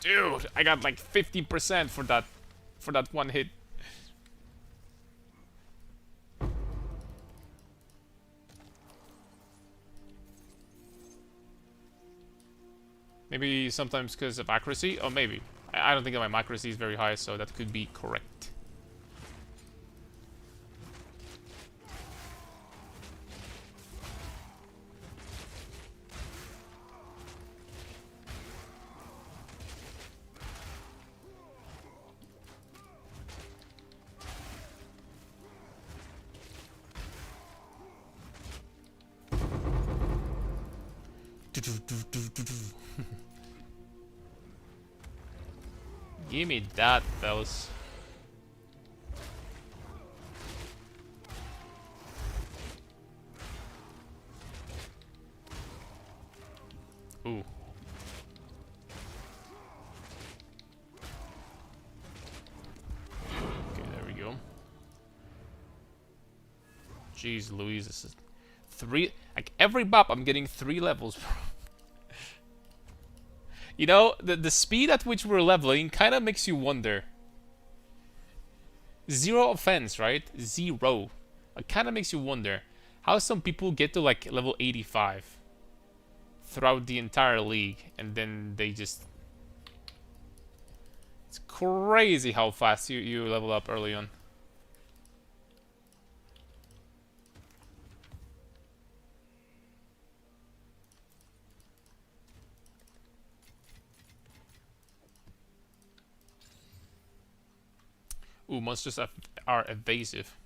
[SPEAKER 1] Dude, I got like 50% for that one hit. Maybe sometimes because of accuracy? Or maybe. I don't think that my accuracy is very high, so that could be correct. Give me that, fellas. Ooh. Okay, there we go. Jeez Louise, this is 3... Like, every bop I'm getting 3 levels. You know, the speed at which we're leveling kind of makes you wonder. Zero offense, right? Zero. It kind of makes you wonder how some people get to like level 85 throughout the entire league, and then they just... It's crazy how fast you level up early on. Ooh, monsters are evasive.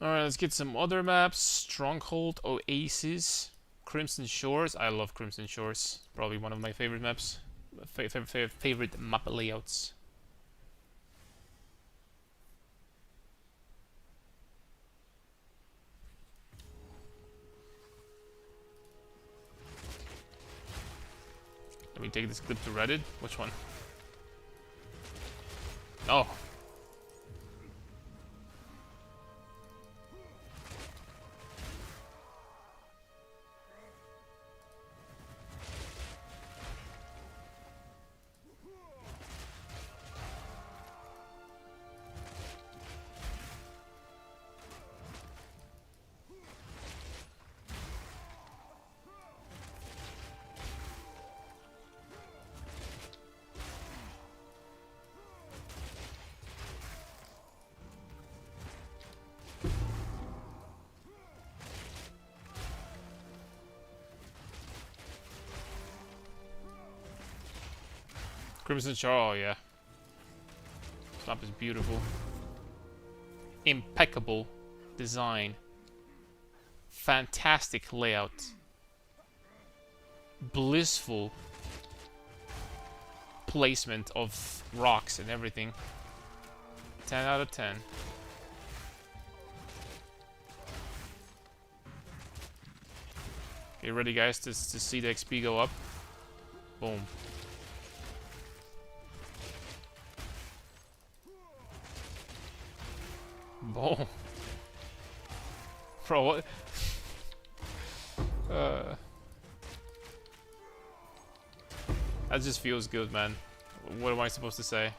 [SPEAKER 1] Alright, let's get some other maps. Stronghold, Oasis, Crimson Shores. I love Crimson Shores. Probably one of my favorite maps. Favorite map layouts. me take this clip to Reddit. Which one? Oh. Crimson Shaw, oh yeah. This map is beautiful. Impeccable design. Fantastic layout. Blissful placement of rocks and everything. 10 out of 10. Okay, ready guys to see the XP go up. Boom. Boom. Bro, what? That just feels good, man. What am I supposed to say?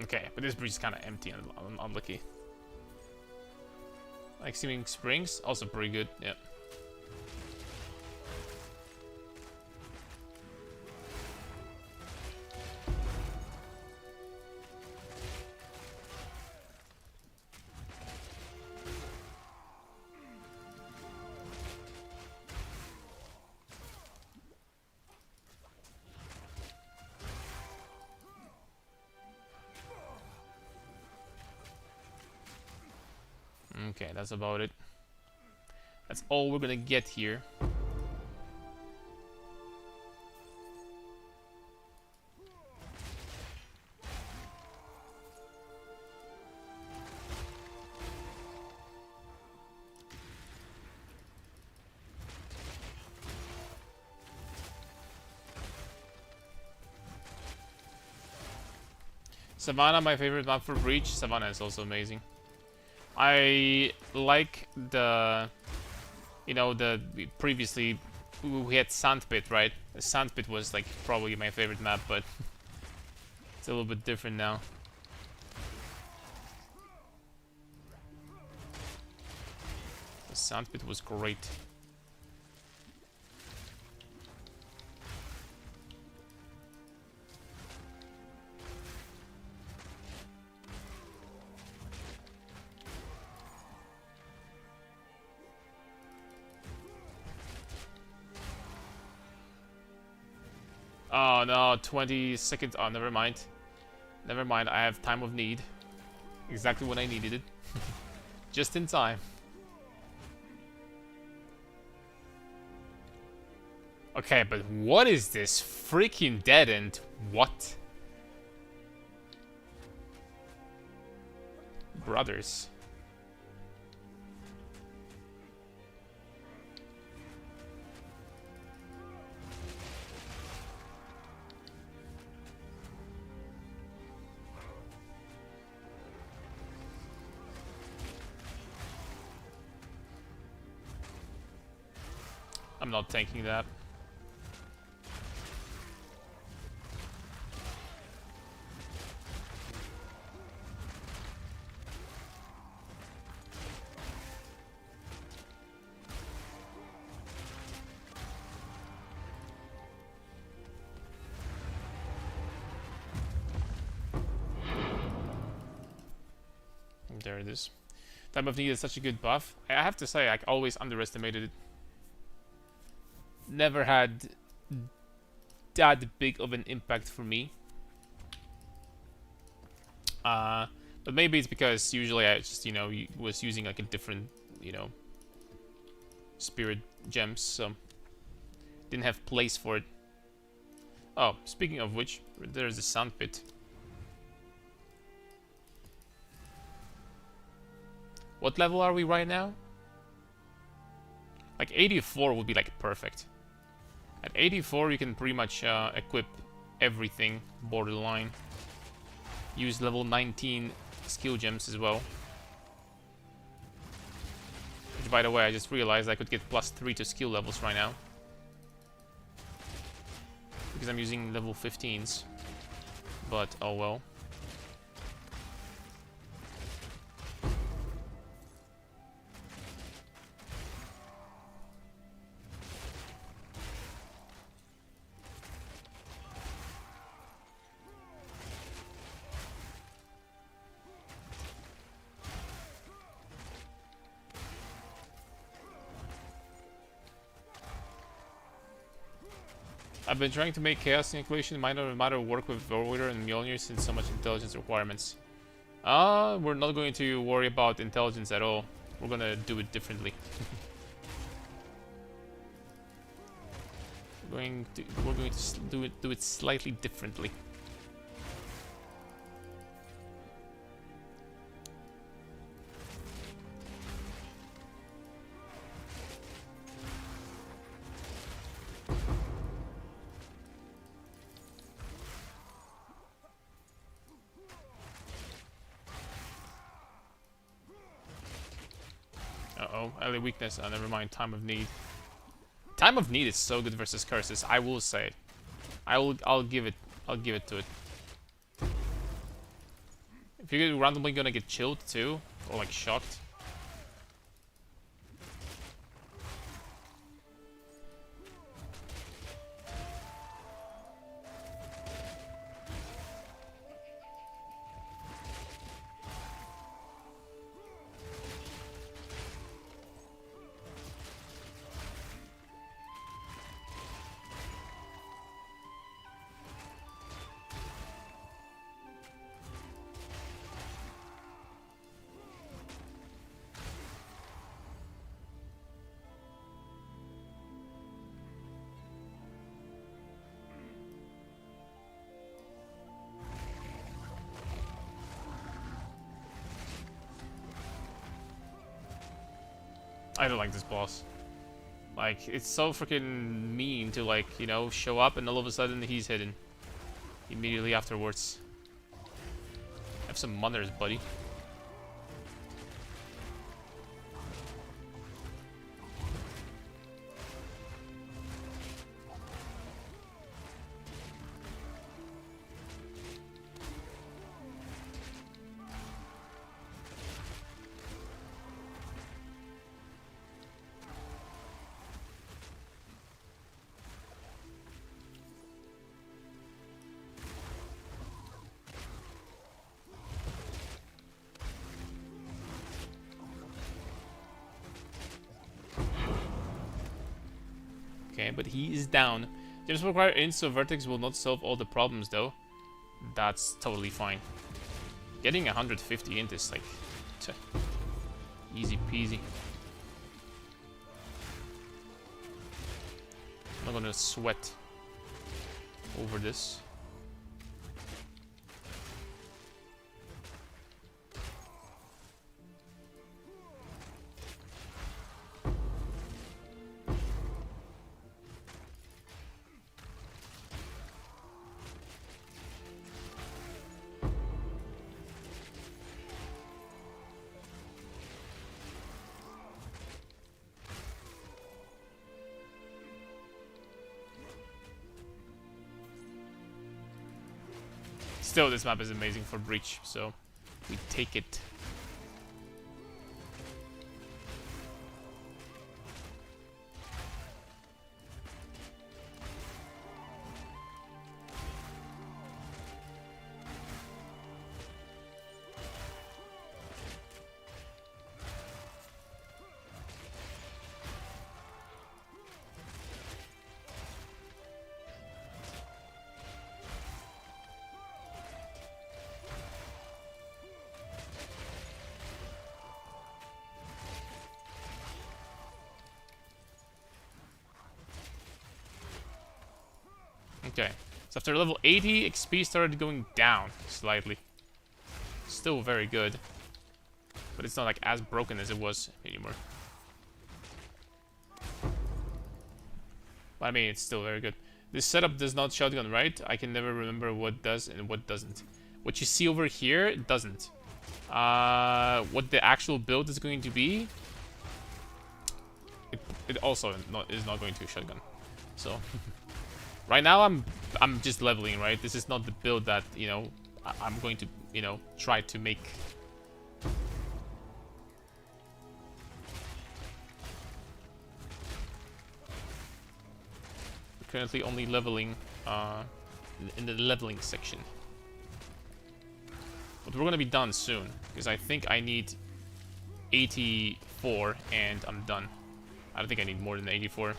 [SPEAKER 1] Okay, but this bridge is kind of empty and unlucky. Like Seeming Springs, also pretty good, yeah. Okay, that's about it. That's all we're gonna get here. Savannah, my favorite map for Breach. Savannah is also amazing. I like the, you know, previously we had Sandpit, right? Sandpit was like probably my favorite map, but it's a little bit different now. The Sandpit was great. Oh no, 20 seconds. Oh, never mind. Never mind, I have time of need. Exactly when I needed it. Just in time. Okay, but what is this freaking dead end? What? Brothers. I'm not tanking that. There it is. Time of Need is such a good buff. I have to say, I always underestimated it. Never had that big of an impact for me. But maybe it's because usually I just, you know, was using like a different, you know, spirit gems, so didn't have place for it. Oh, speaking of which, there's the sand pit. What level are we right now? Like 84 would be like perfect. At 84 you can pretty much equip everything borderline. Use level 19 skill gems as well. Which, by the way, I just realized I could get +3 to skill levels right now. Because I'm using level 15s. But, oh well. I've been trying to make chaos equation matter work with warbringer and mjolnir since so much intelligence requirements. We're not going to worry about intelligence at all. We're gonna do it differently. we're going to do it slightly differently. Uh-oh, ally weakness. Never mind, time of need. Time of need is so good versus curses, I will say it. I'll give it to it. If you're randomly gonna get chilled too, or like shocked. I don't like this boss. Like, it's so freaking mean to, like, you know, show up and all of a sudden he's hidden. Immediately afterwards. Have some manners, buddy. Okay, but he is down. Gems require insta vertex will not solve all the problems though. That's totally fine. Getting 150 int is like easy peasy. I'm not gonna sweat over this. Still, this map is amazing for breach, so we take it. Okay. So after level 80, XP started going down slightly. Still very good. But it's not like as broken as it was anymore. But I mean, it's still very good. This setup does not shotgun, right? I can never remember what does and what doesn't. What you see over here, it doesn't. What the actual build is going to be, it also is not going to shotgun. So right now I'm just leveling, right? This is not the build that, you know, I'm going to, you know, try to make. We're currently only leveling in the leveling section. But we're gonna be done soon, because I think I need 84 and I'm done. I don't think I need more than 84.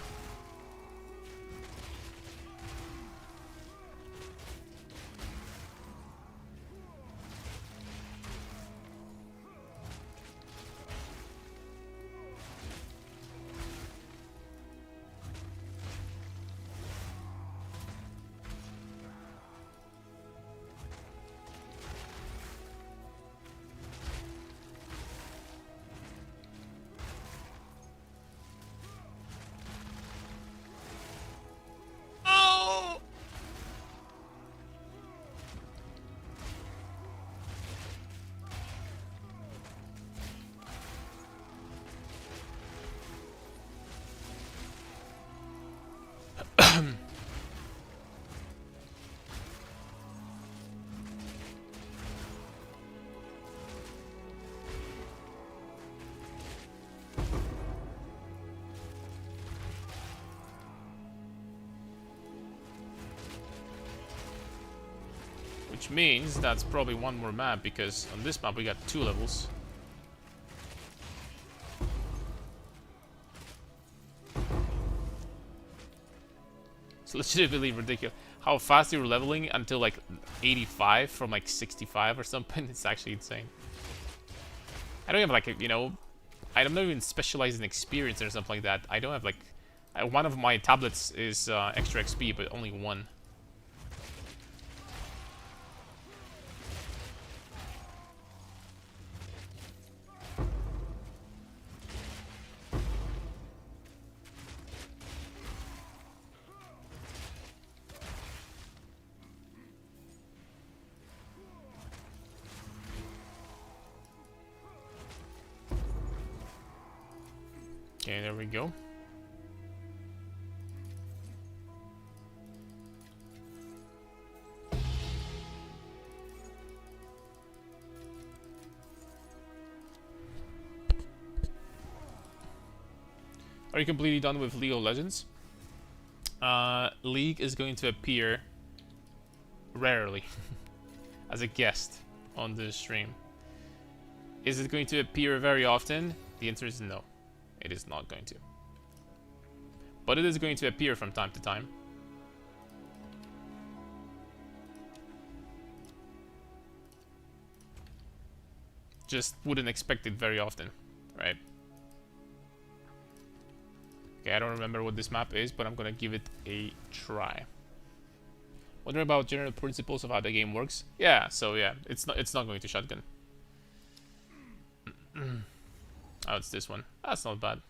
[SPEAKER 1] Which means that's probably one more map, because on this map we got 2 levels. It's legitimately ridiculous. How fast you're leveling until like 85 from like 65 or something. It's actually insane. I don't have like, you know, I'm not even specialized in experience or something like that. I don't have like, one of my tablets is extra XP, but only one. Okay, there we go. Are you completely done with League of Legends? League is going to appear rarely as a guest on the stream. Is it going to appear very often? The answer is no. It is not going to. But it is going to appear from time to time. Just wouldn't expect it very often, right? Okay, I don't remember what this map is, but I'm gonna give it a try. Wondering about general principles of how the game works? Yeah, so yeah, it's not going to shotgun. Oh, it's this one. That's not bad.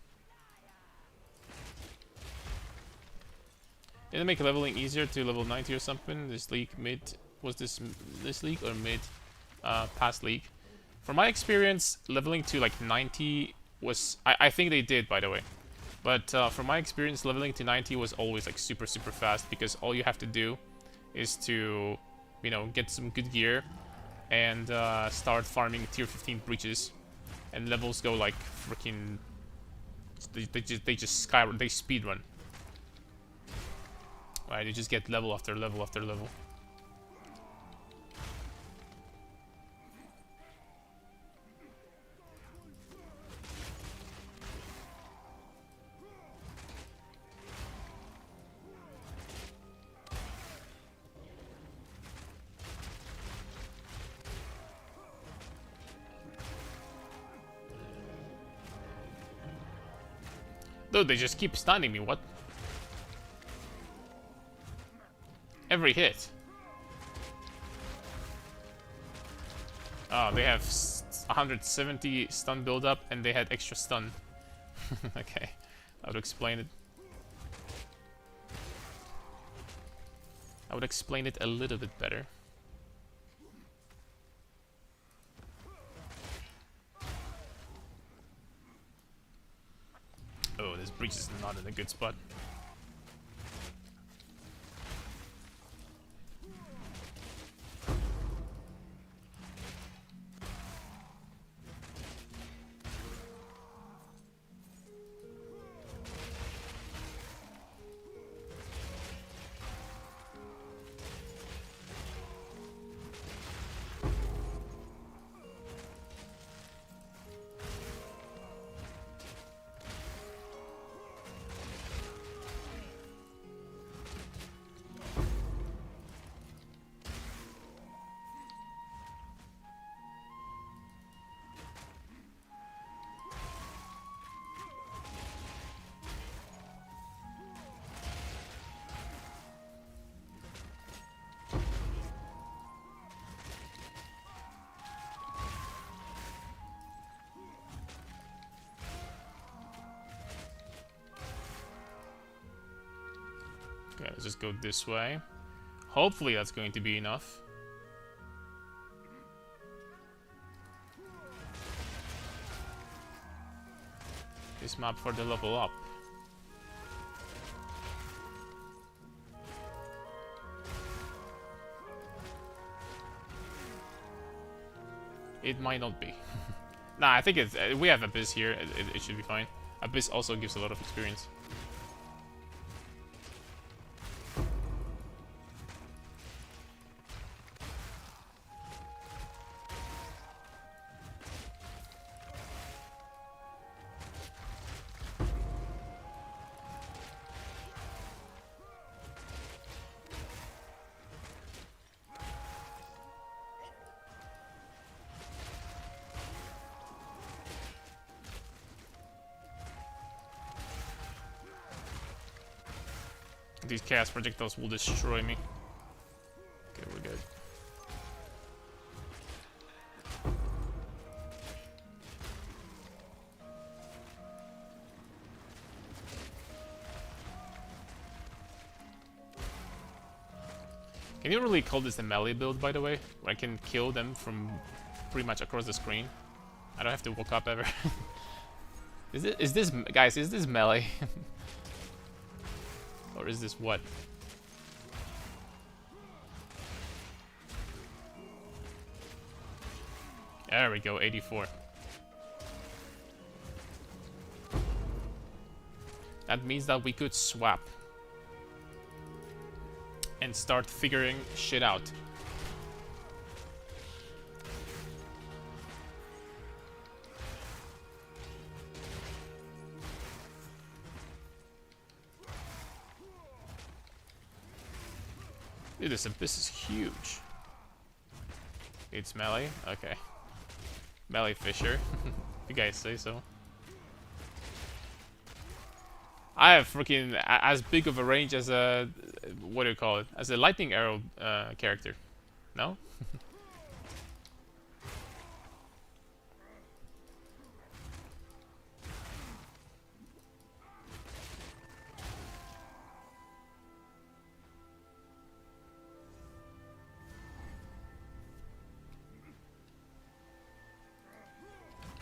[SPEAKER 1] Did they make leveling easier to level 90 or something? This league mid, was this league or mid past league? From my experience, leveling to like 90 was, I think they did, by the way. But from my experience, leveling to 90 was always like super fast, because all you have to do is to, you know, get some good gear and start farming tier 15 breaches, and levels go like freaking. They just skyrocket. They speedrun. Right, you just get level after level after level. Dude, they just keep stunning me, what? Every hit. Oh, they have 170 stun build-up, and they had extra stun. Okay, I would explain it. I would explain it a little bit better. Oh, this breach is not in a good spot. Okay, let's just go this way. Hopefully that's going to be enough. This map for the level up. It might not be. Nah, I think it's we have Abyss here. It should be fine. Abyss also gives a lot of experience. These chaos projectiles will destroy me. Okay, we're good. Can you really call this a melee build, by the way? Where I can kill them from pretty much across the screen? I don't have to walk up ever. Is this guys, is this melee? Or is this what? There we go, 84. That means that we could swap. And start figuring shit out. Dude, this abyss is huge. It's melee? Okay. Melee Fisher. If you guys say so. I have freaking as big of a range as a... what do you call it? As a lightning arrow character. No?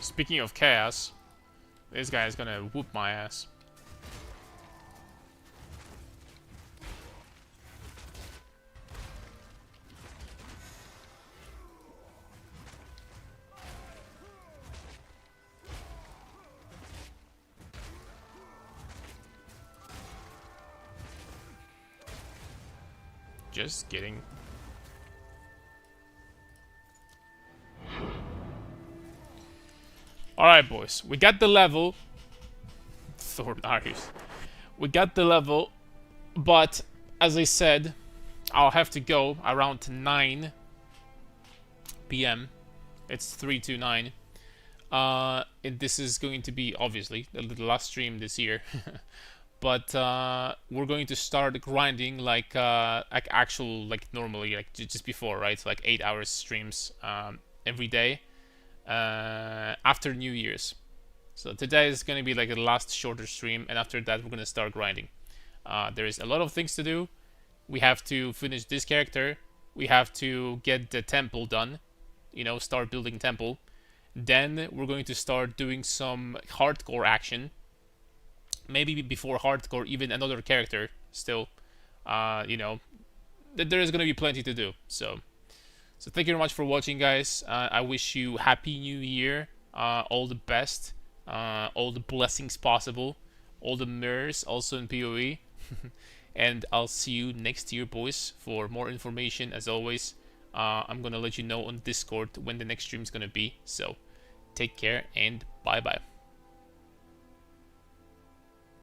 [SPEAKER 1] Speaking of chaos, this guy is gonna whoop my ass. Just kidding. Alright, boys. We got the level. Thor Darius. We got the level, but as I said, I'll have to go around 9 PM. It's 3 to 9. And this is going to be, obviously, the last stream this year. but we're going to start grinding like actual like normally like just before, right? So like 8 hours streams every day after New Year's. So today is going to be like the last shorter stream, and after that we're going to start grinding. There is a lot of things to do. We have to finish this character. We have to get the temple done. You know, start building temple. Then we're going to start doing some hardcore action. Maybe before hardcore, even another character still. You know, there is going to be plenty to do. So thank you very much for watching, guys. I wish you happy new year. All the best. All the blessings possible. All the mirrors also in PoE. And I'll see you next year, boys, for more information. As always, I'm gonna let you know on Discord when the next stream is gonna be. So take care and bye bye.